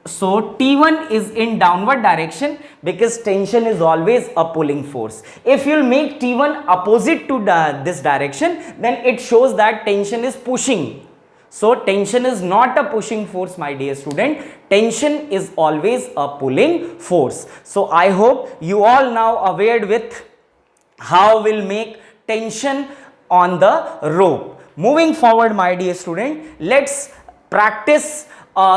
So T1 is in downward direction because tension is always a pulling force. If you will make T1 opposite to this direction, then it shows that tension is pushing. So tension is not a pushing force, my dear student. Tension is always a pulling force. So I hope you all now aware with how we'll make tension on the rope. Moving forward, my dear student, let's practice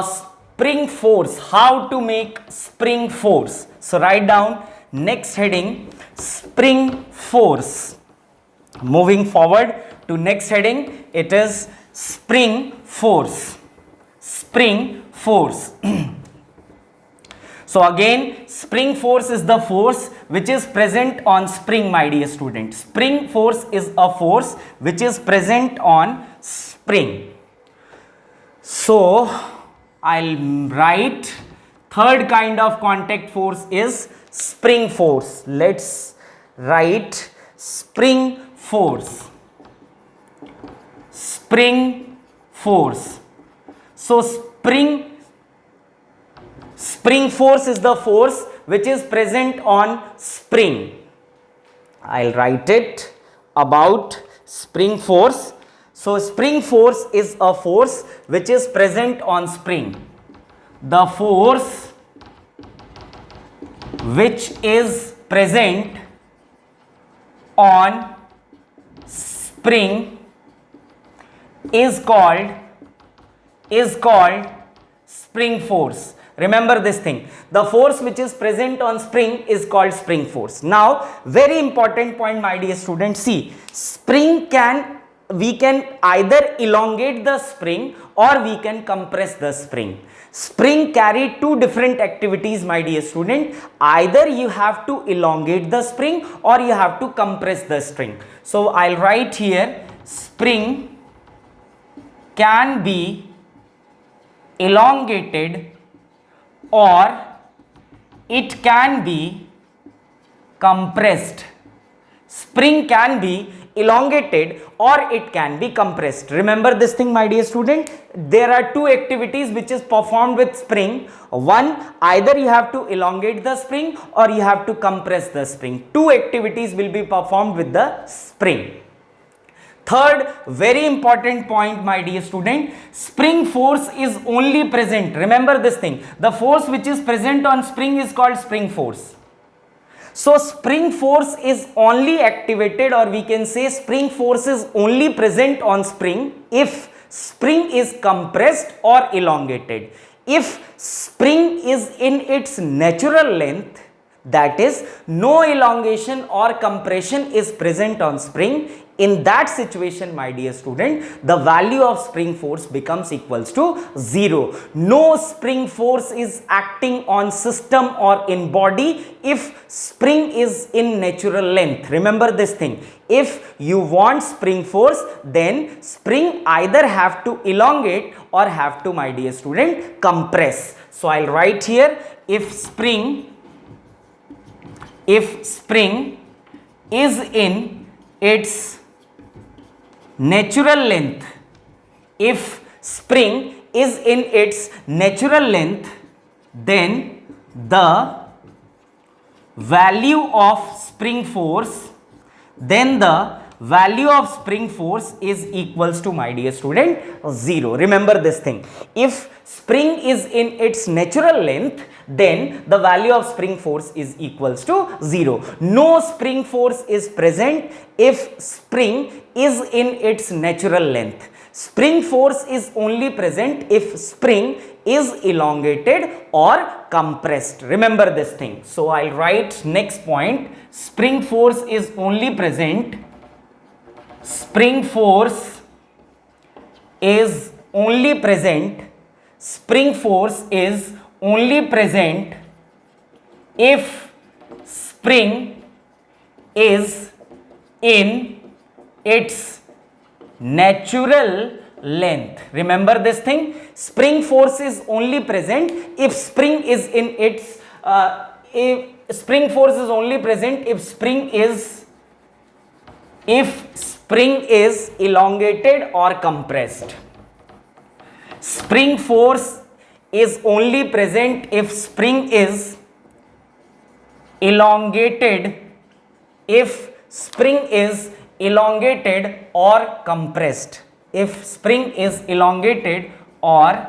spring force. How to make spring force? So write down next heading, spring force. Moving forward to next heading, it is spring force. Spring force. So again, spring force is the force which is present on spring, my dear student. Spring force is a force which is present on spring. So I'll write third kind of contact force is spring force. Let's write spring force. Spring force. So spring force is the force which is present on spring. I'll write it about spring force. So spring force is a force which is present on spring. The force which is present on spring is called spring force. Remember this thing. The force which is present on spring is called spring force. Now, very important point, my dear students. See, we can either elongate the spring or we can compress the spring. Spring carry two different activities, my dear student. Either you have to elongate the spring or you have to compress the spring. So I'll write here, spring can be elongated or it can be compressed. Spring can be elongated or it can be compressed. Remember this thing, my dear student. There are two activities which is performed with spring. One, either you have to elongate the spring or you have to compress the spring. Two activities will be performed with the spring. Third, very important point, my dear student, spring force is only present. Remember this thing. The force which is present on spring is called spring force. So spring force is only activated, or we can say spring force is only present on spring if spring is compressed or elongated. If spring is in its natural length, that is no elongation or compression is present on spring, in that situation, my dear student, the value of spring force becomes equals to 0. No spring force is acting on system or in body if spring is in natural length. Remember this thing. If you want spring force, then spring either have to elongate or have to, my dear student, compress. So I'll write here, if spring is in its natural length, if spring is in its natural length, then the value of spring force is equals to, my dear student, 0. Remember this thing. If spring is in its natural length, then the value of spring force is equals to 0. No spring force is present if spring is in its natural length. Spring force is only present if spring is elongated or compressed. Remember this thing. So I'll write next point. Spring force is only present. Spring force is only present. Spring force is only present if spring is in its natural length. Remember this thing. Spring force is only present if spring is in its if spring is elongated or compressed. Spring force is only present if spring is elongated, or compressed. If spring is elongated or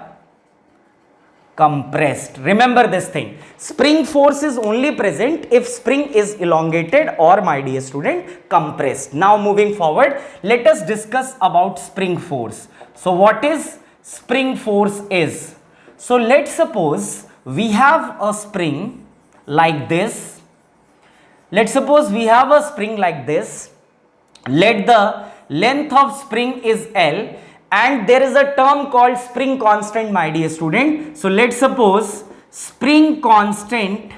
compressed. Remember this thing. Spring force is only present if spring is elongated or, my dear student, compressed. Now moving forward, let us discuss about spring force. So what is spring force is? So let's suppose we have a spring like this. Let's suppose we have a spring like this. Let the length of spring is L, and there is a term called spring constant, my dear student. So let's suppose spring constant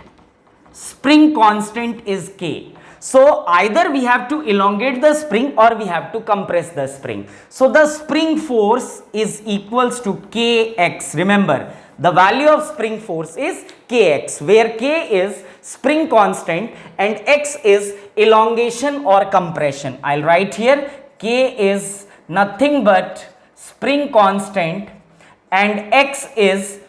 is K. So either we have to elongate the spring or we have to compress the spring. So the spring force is equals to Kx. Remember, the value of spring force is Kx, where K is spring constant and X is elongation or compression. I'll write here K is nothing but spring constant and X is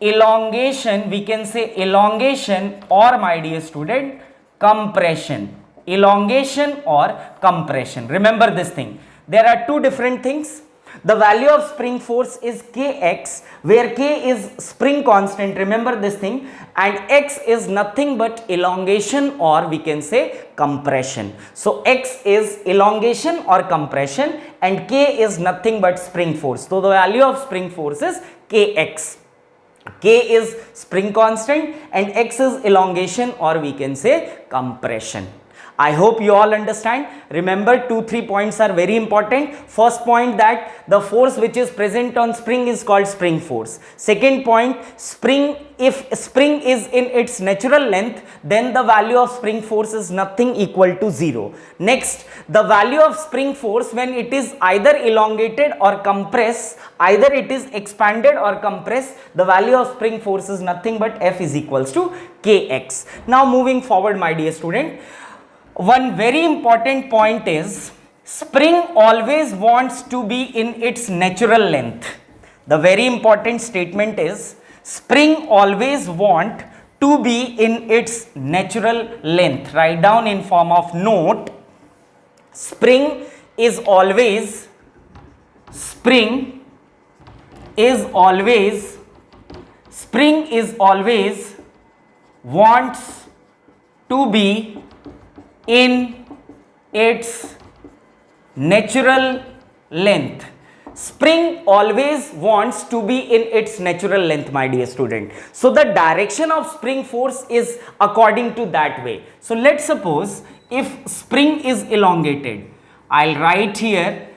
elongation. We can say elongation or, my dear student, compression. Elongation or compression. Remember this thing. There are two different things. The value of spring force is Kx, where K is spring constant. Remember this thing. And X is nothing but elongation or, we can say, compression. So X is elongation or compression and K is nothing but spring force. So the value of spring force is Kx. K is spring constant and X is elongation or, we can say, compression. I hope you all understand. Remember, 2-3 points are very important. First point, that the force which is present on spring is called spring force. Second point, if spring is in its natural length, then the value of spring force is nothing equal to 0. Next, the value of spring force when it is either elongated or compressed, either it is expanded or compressed, the value of spring force is nothing but F is equals to Kx. Now moving forward, my dear student, one very important point is spring always wants to be in its natural length. The very important statement is spring always want to be in its natural length. Write down in form of note, spring is always wants to be in its natural length. Spring always wants to be in its natural length, my dear student. So the direction of spring force is according to that way. So let's suppose if spring is elongated, I'll write here,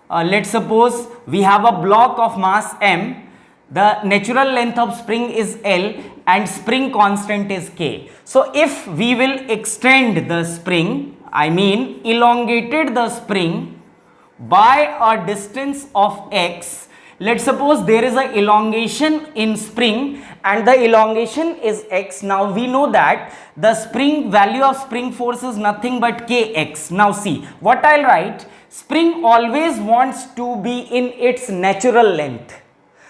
let's suppose we have a block of mass m, the natural length of spring is L and spring constant is K. So if we will extend the spring, I mean elongated the spring by a distance of x, let's suppose there is a elongation in spring and the elongation is x. Now we know that the spring value of spring force is nothing but Kx. Now see what I'll write, spring always wants to be in its natural length.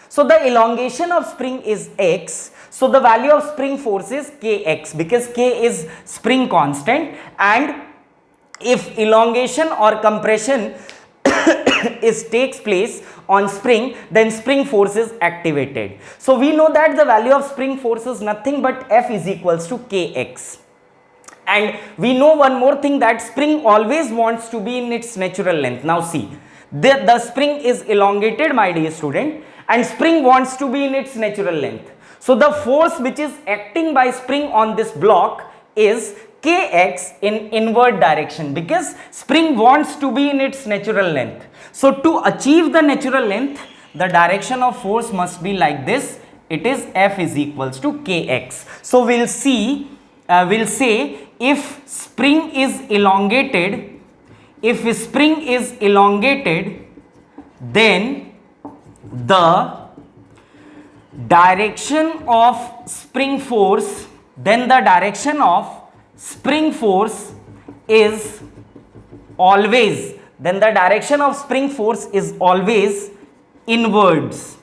So the elongation of spring is x, so the value of spring force is Kx, because K is spring constant, and if elongation or compression takes place on spring, then spring force is activated. So we know that the value of spring force is nothing but F is equals to Kx. And we know one more thing, that spring always wants to be in its natural length. Now see, the spring is elongated, my dear student, and spring wants to be in its natural length. So the force which is acting by spring on this block is Kx in inward direction, because spring wants to be in its natural length. So to achieve the natural length, the direction of force must be like this. It is F is equals to Kx. So we'll say if spring is elongated, then the direction of spring force is always inwards.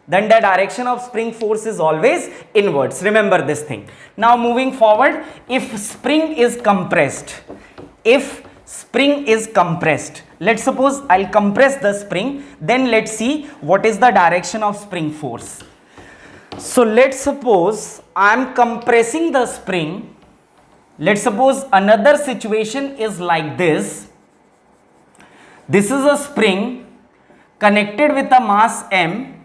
Then the direction of spring force is always inwards. Remember this thing. Now moving forward, if spring is compressed, let's suppose I'll compress the spring, then let's see what is the direction of spring force. So let's suppose I'm compressing the spring. Let's suppose another situation is like this. This is a spring connected with a mass m,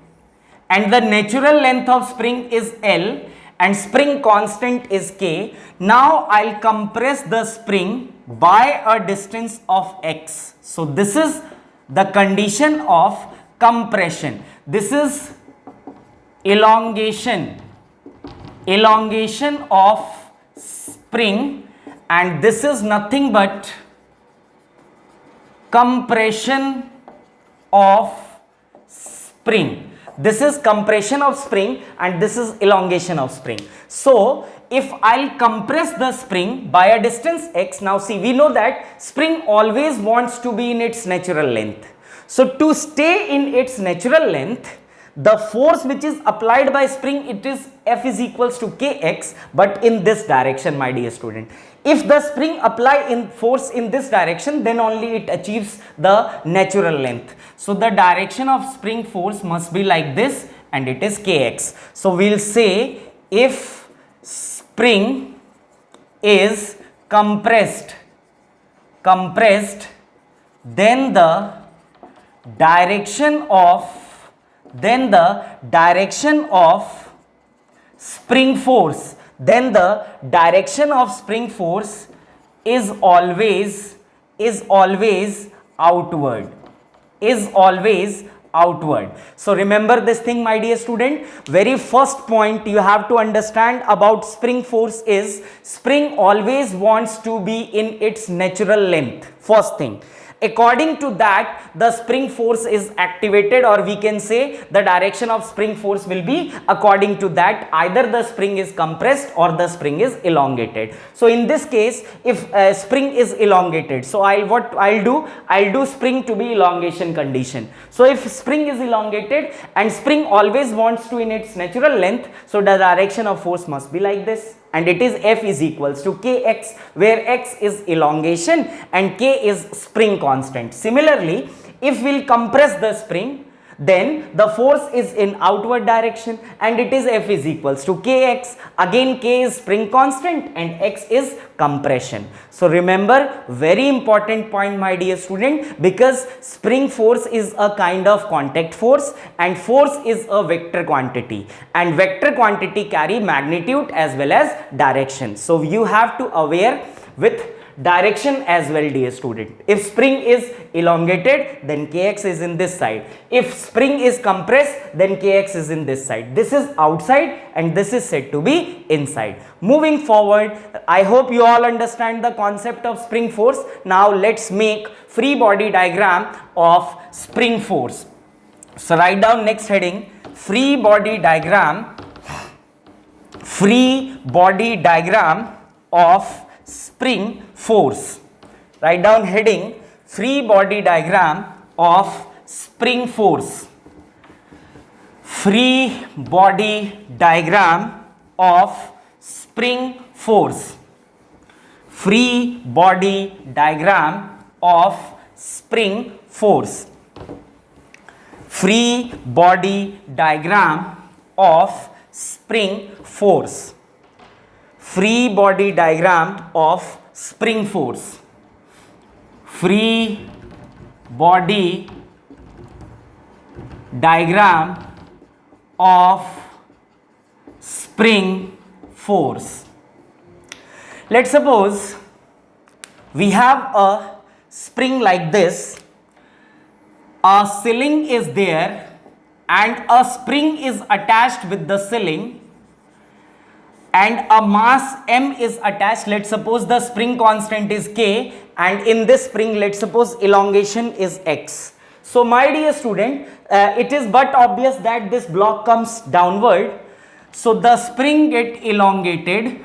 and the natural length of spring is L and spring constant is K. Now I'll compress the spring by a distance of x. So this is the condition of compression. This is elongation of spring, and this is nothing but compression of spring. This is compression of spring and this is elongation of spring. So if I'll compress the spring by a distance x, now see, we know that spring always wants to be in its natural length. So to stay in its natural length, the force which is applied by spring, it is F is equals to Kx, but in this direction, my dear student. If the spring apply in force in this direction, then only it achieves the natural length. So the direction of spring force must be like this, and it is Kx. So we'll say if spring is compressed, then the direction of spring force, then the direction of spring force is always outward, is always outward. So remember this thing, my dear student. Very first point you have to understand about spring force is spring always wants to be in its natural length. First thing, according to that the spring force is activated, or we can say the direction of spring force will be according to that, either the spring is compressed or the spring is elongated. So in this case, if spring is elongated, so I'll do spring to be elongation condition. So if spring is elongated and spring always wants to in its natural length, so the direction of force must be like this, and it is F is equals to kx, where x is elongation and k is spring constant. Similarly, if we'll compress the spring, then the force is in outward direction and it is F is equals to kx. Again, k is spring constant and x is compression. So remember, very important point, my dear student, because spring force is a kind of contact force and force is a vector quantity, and vector quantity carry magnitude as well as direction. So you have to aware with direction as well, dear student. If spring is elongated, then kx is in this side. If spring is compressed, then kx is in this side. This is outside and this is said to be inside. Moving forward, I hope you all understand the concept of spring force. Now let's make free body diagram of spring force. So write down next heading, free body diagram of spring force. Write down heading, free body diagram of spring force. Free body diagram of spring force. Free body diagram of spring force. Free body diagram of spring force. Free body diagram of spring force. Free body diagram of spring force. Let's suppose we have a spring like this, a ceiling is there and a spring is attached with the ceiling, and a mass m is attached. Let's suppose the spring constant is k, and in this spring let's suppose elongation is x. So my dear student, it is but obvious that this block comes downward, so the spring get elongated,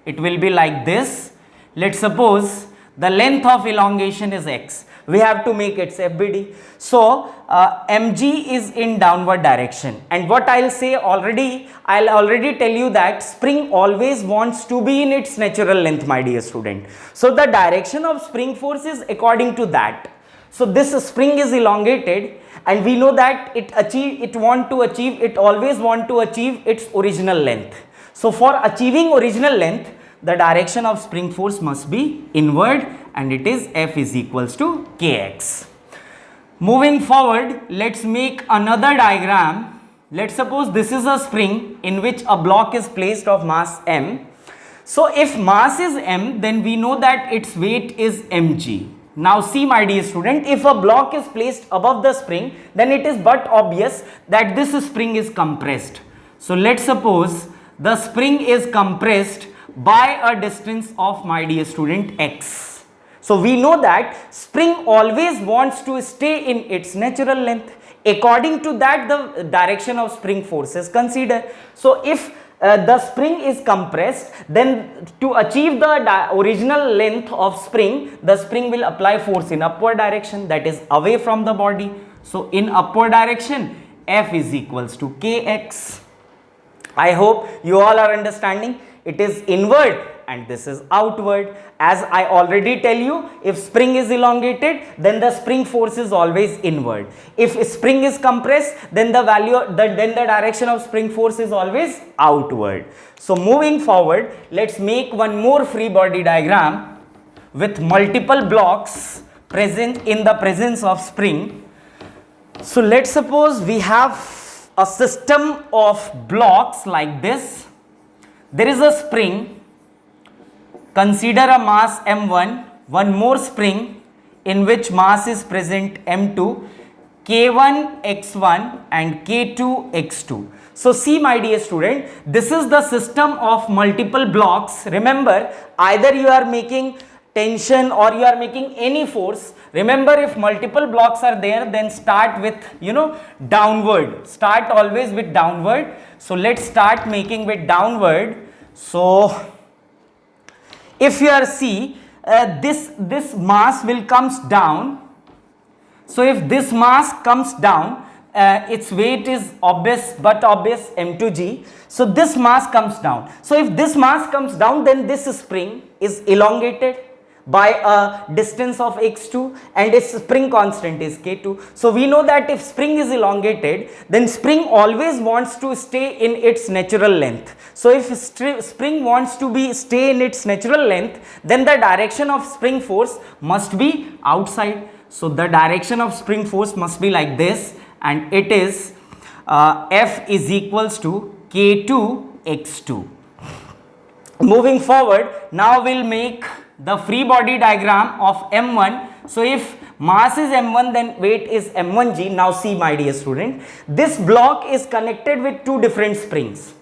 it will be like this. Let's suppose the length of elongation is x, we have to make its FBD. So mg is in downward direction, and what I'll already tell you that spring always wants to be in its natural length, my dear student. So the direction of spring force is according to that. So this spring is elongated and we know that it always want to achieve its original length. So for achieving original length, the direction of spring force must be inward, and it is F is equals to kx. Moving forward, let's make another diagram. Let's suppose this is a spring in which a block is placed of mass m. So if mass is m, then we know that its weight is mg. Now see, my dear student, if a block is placed above the spring, then it is but obvious that this spring is compressed. So let's suppose the spring is compressed by a distance of, my dear student, x. So we know that spring always wants to stay in its natural length. According to that, the direction of spring force is considered. So if the spring is compressed, then to achieve the original length of spring, the spring will apply force in upward direction, that is away from the body. So in upward direction, F is equals to kx. I hope you all are understanding. It is inward and this is outward. As I already tell you, if spring is elongated, then the spring force is always inward. If spring is compressed, then the direction of spring force is always outward. So moving forward, let's make one more free body diagram with multiple blocks present in the presence of spring. So let's suppose we have a system of blocks like this. There is a spring. Consider a mass m1, one more spring in which mass is present m2, k1 x1 and k2 x2. So see my dear student, this is the system of multiple blocks. Remember, either you are making tension or you are making any force. Remember, if multiple blocks are there, then start with, downward. Start always with downward. So let's start making with downward. So if you are see, this mass will comes down. So if this mass comes down, its weight is obvious m2g. So this mass comes down. So if this mass comes down, then this spring is elongated by a distance of x2 and its spring constant is k2. So we know that if spring is elongated, then spring always wants to stay in its natural length. So if spring wants to stay in its natural length, then the direction of spring force must be outside. So the direction of spring force must be like this, and it is F is equals to K2 x2. Moving forward, now we'll make the free body diagram of M1. So if mass is M1, then weight is M1g. Now see my dear student, this block is connected with two different springs.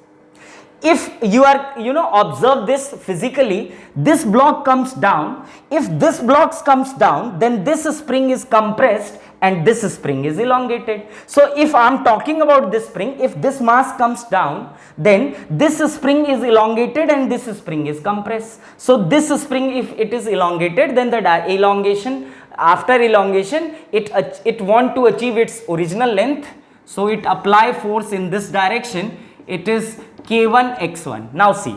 If you are, observe this physically, this block comes down. If this block comes down, then this spring is compressed and this spring is elongated. So if I am talking about this spring, if this mass comes down, then this spring is elongated and this spring is compressed. So this spring, if it is elongated, then the elongation, after elongation, it want to achieve its original length. So it apply force in this direction. It is K1 x1. Now see,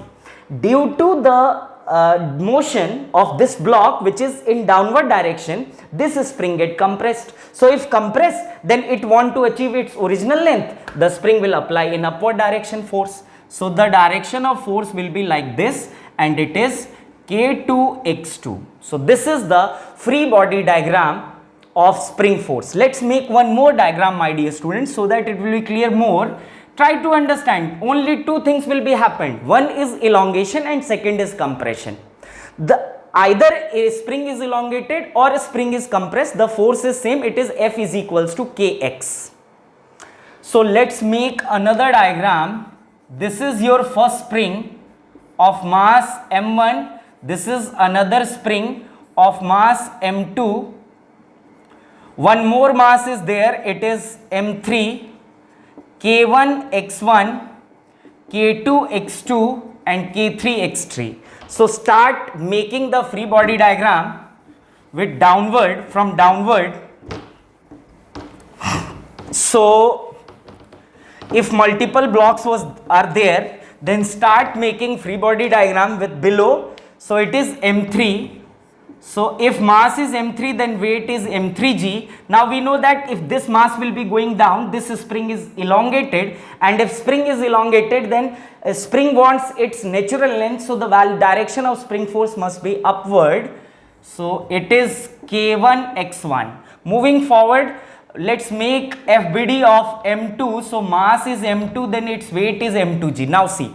due to the motion of this block which is in downward direction, this spring get compressed. So if compressed, then it want to achieve its original length, the spring will apply in upward direction force. So the direction of force will be like this, and it is K2 x2. So this is the free body diagram of spring force. Let's make one more diagram, my dear students, so that it will be clear more. Try to understand, only two things will be happened. One is elongation and second is compression. Either a spring is elongated or a spring is compressed, the force is same, it is F is equals to Kx. So let's make another diagram. This is your first spring of mass M1. This is another spring of mass M2. One more mass is there, it is M3. K1 x1, K2 x2 and K3 x3. So start making the free body diagram with downward, from downward. So if multiple blocks are there, then start making free body diagram with below. So it is M3. So if mass is M3, then weight is M3g. Now we know that if this mass will be going down, this spring is elongated, and if spring is elongated, then spring wants its natural length, so the direction of spring force must be upward. So it is K1 x1. Moving forward, let's make FBD of M2. So mass is M2, then its weight is M2g. Now see,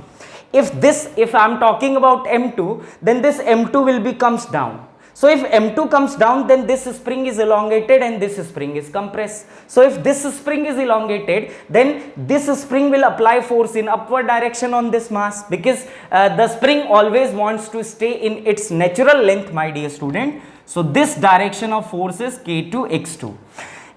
if I am talking about M2, then this M2 will comes down. So if M2 comes down, then this spring is elongated and this spring is compressed. So if this spring is elongated, then this spring will apply force in upward direction on this mass, because the spring always wants to stay in its natural length, my dear student. So this direction of force is K2 x2.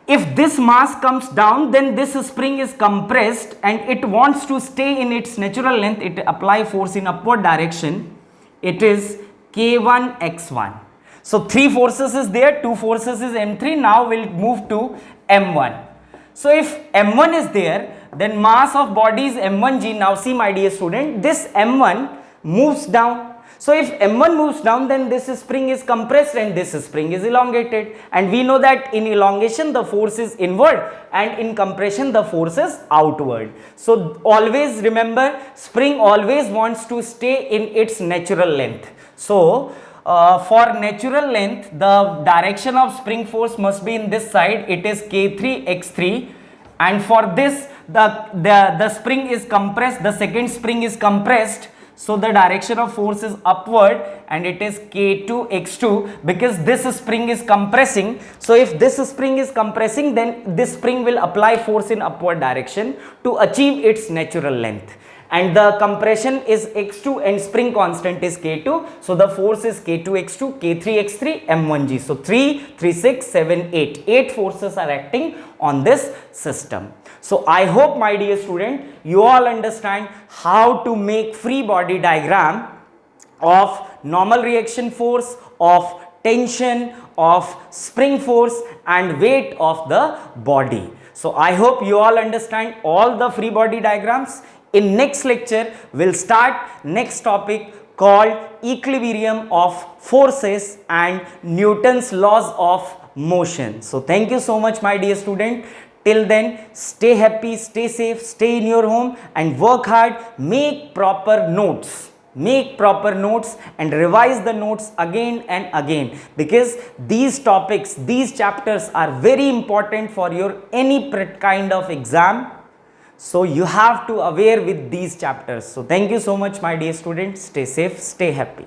If this mass comes down, then this spring is compressed and it wants to stay in its natural length. It apply force in upward direction. It is K1 x1. So three forces is there, two forces is M3. Now we'll move to M1. So if M1 is there, then mass of body is M1g. Now see, my dear student, this M1 moves down. So if M1 moves down, then this spring is compressed and this spring is elongated. And we know that in elongation the force is inward and in compression the force is outward. So always remember, spring always wants to stay in its natural length. So for natural length, the direction of spring force must be in this side. It is K3 x3, and for this the spring is compressed, the second spring is compressed, so the direction of force is upward and it is K2x2 because this spring is compressing. So if this spring is compressing, then this spring will apply force in upward direction to achieve its natural length. And the compression is x2 and spring constant is k2. So the force is k2x2, k3x3, m1g. So 3, 3, 6, 7, 8. 8 forces are acting on this system. So I hope, my dear student, you all understand how to make free body diagram of normal reaction force, of tension, of spring force and weight of the body. So I hope you all understand all the free body diagrams. In next lecture, we'll start next topic called equilibrium of forces and Newton's laws of motion. So thank you so much, my dear student. Till then, stay happy, stay safe, stay in your home and work hard. Make proper notes. Make proper notes and revise the notes again and again, because these topics, these chapters are very important for your any kind of exam. So you have to aware with these chapters. So thank you so much, my dear students. Stay safe, stay happy.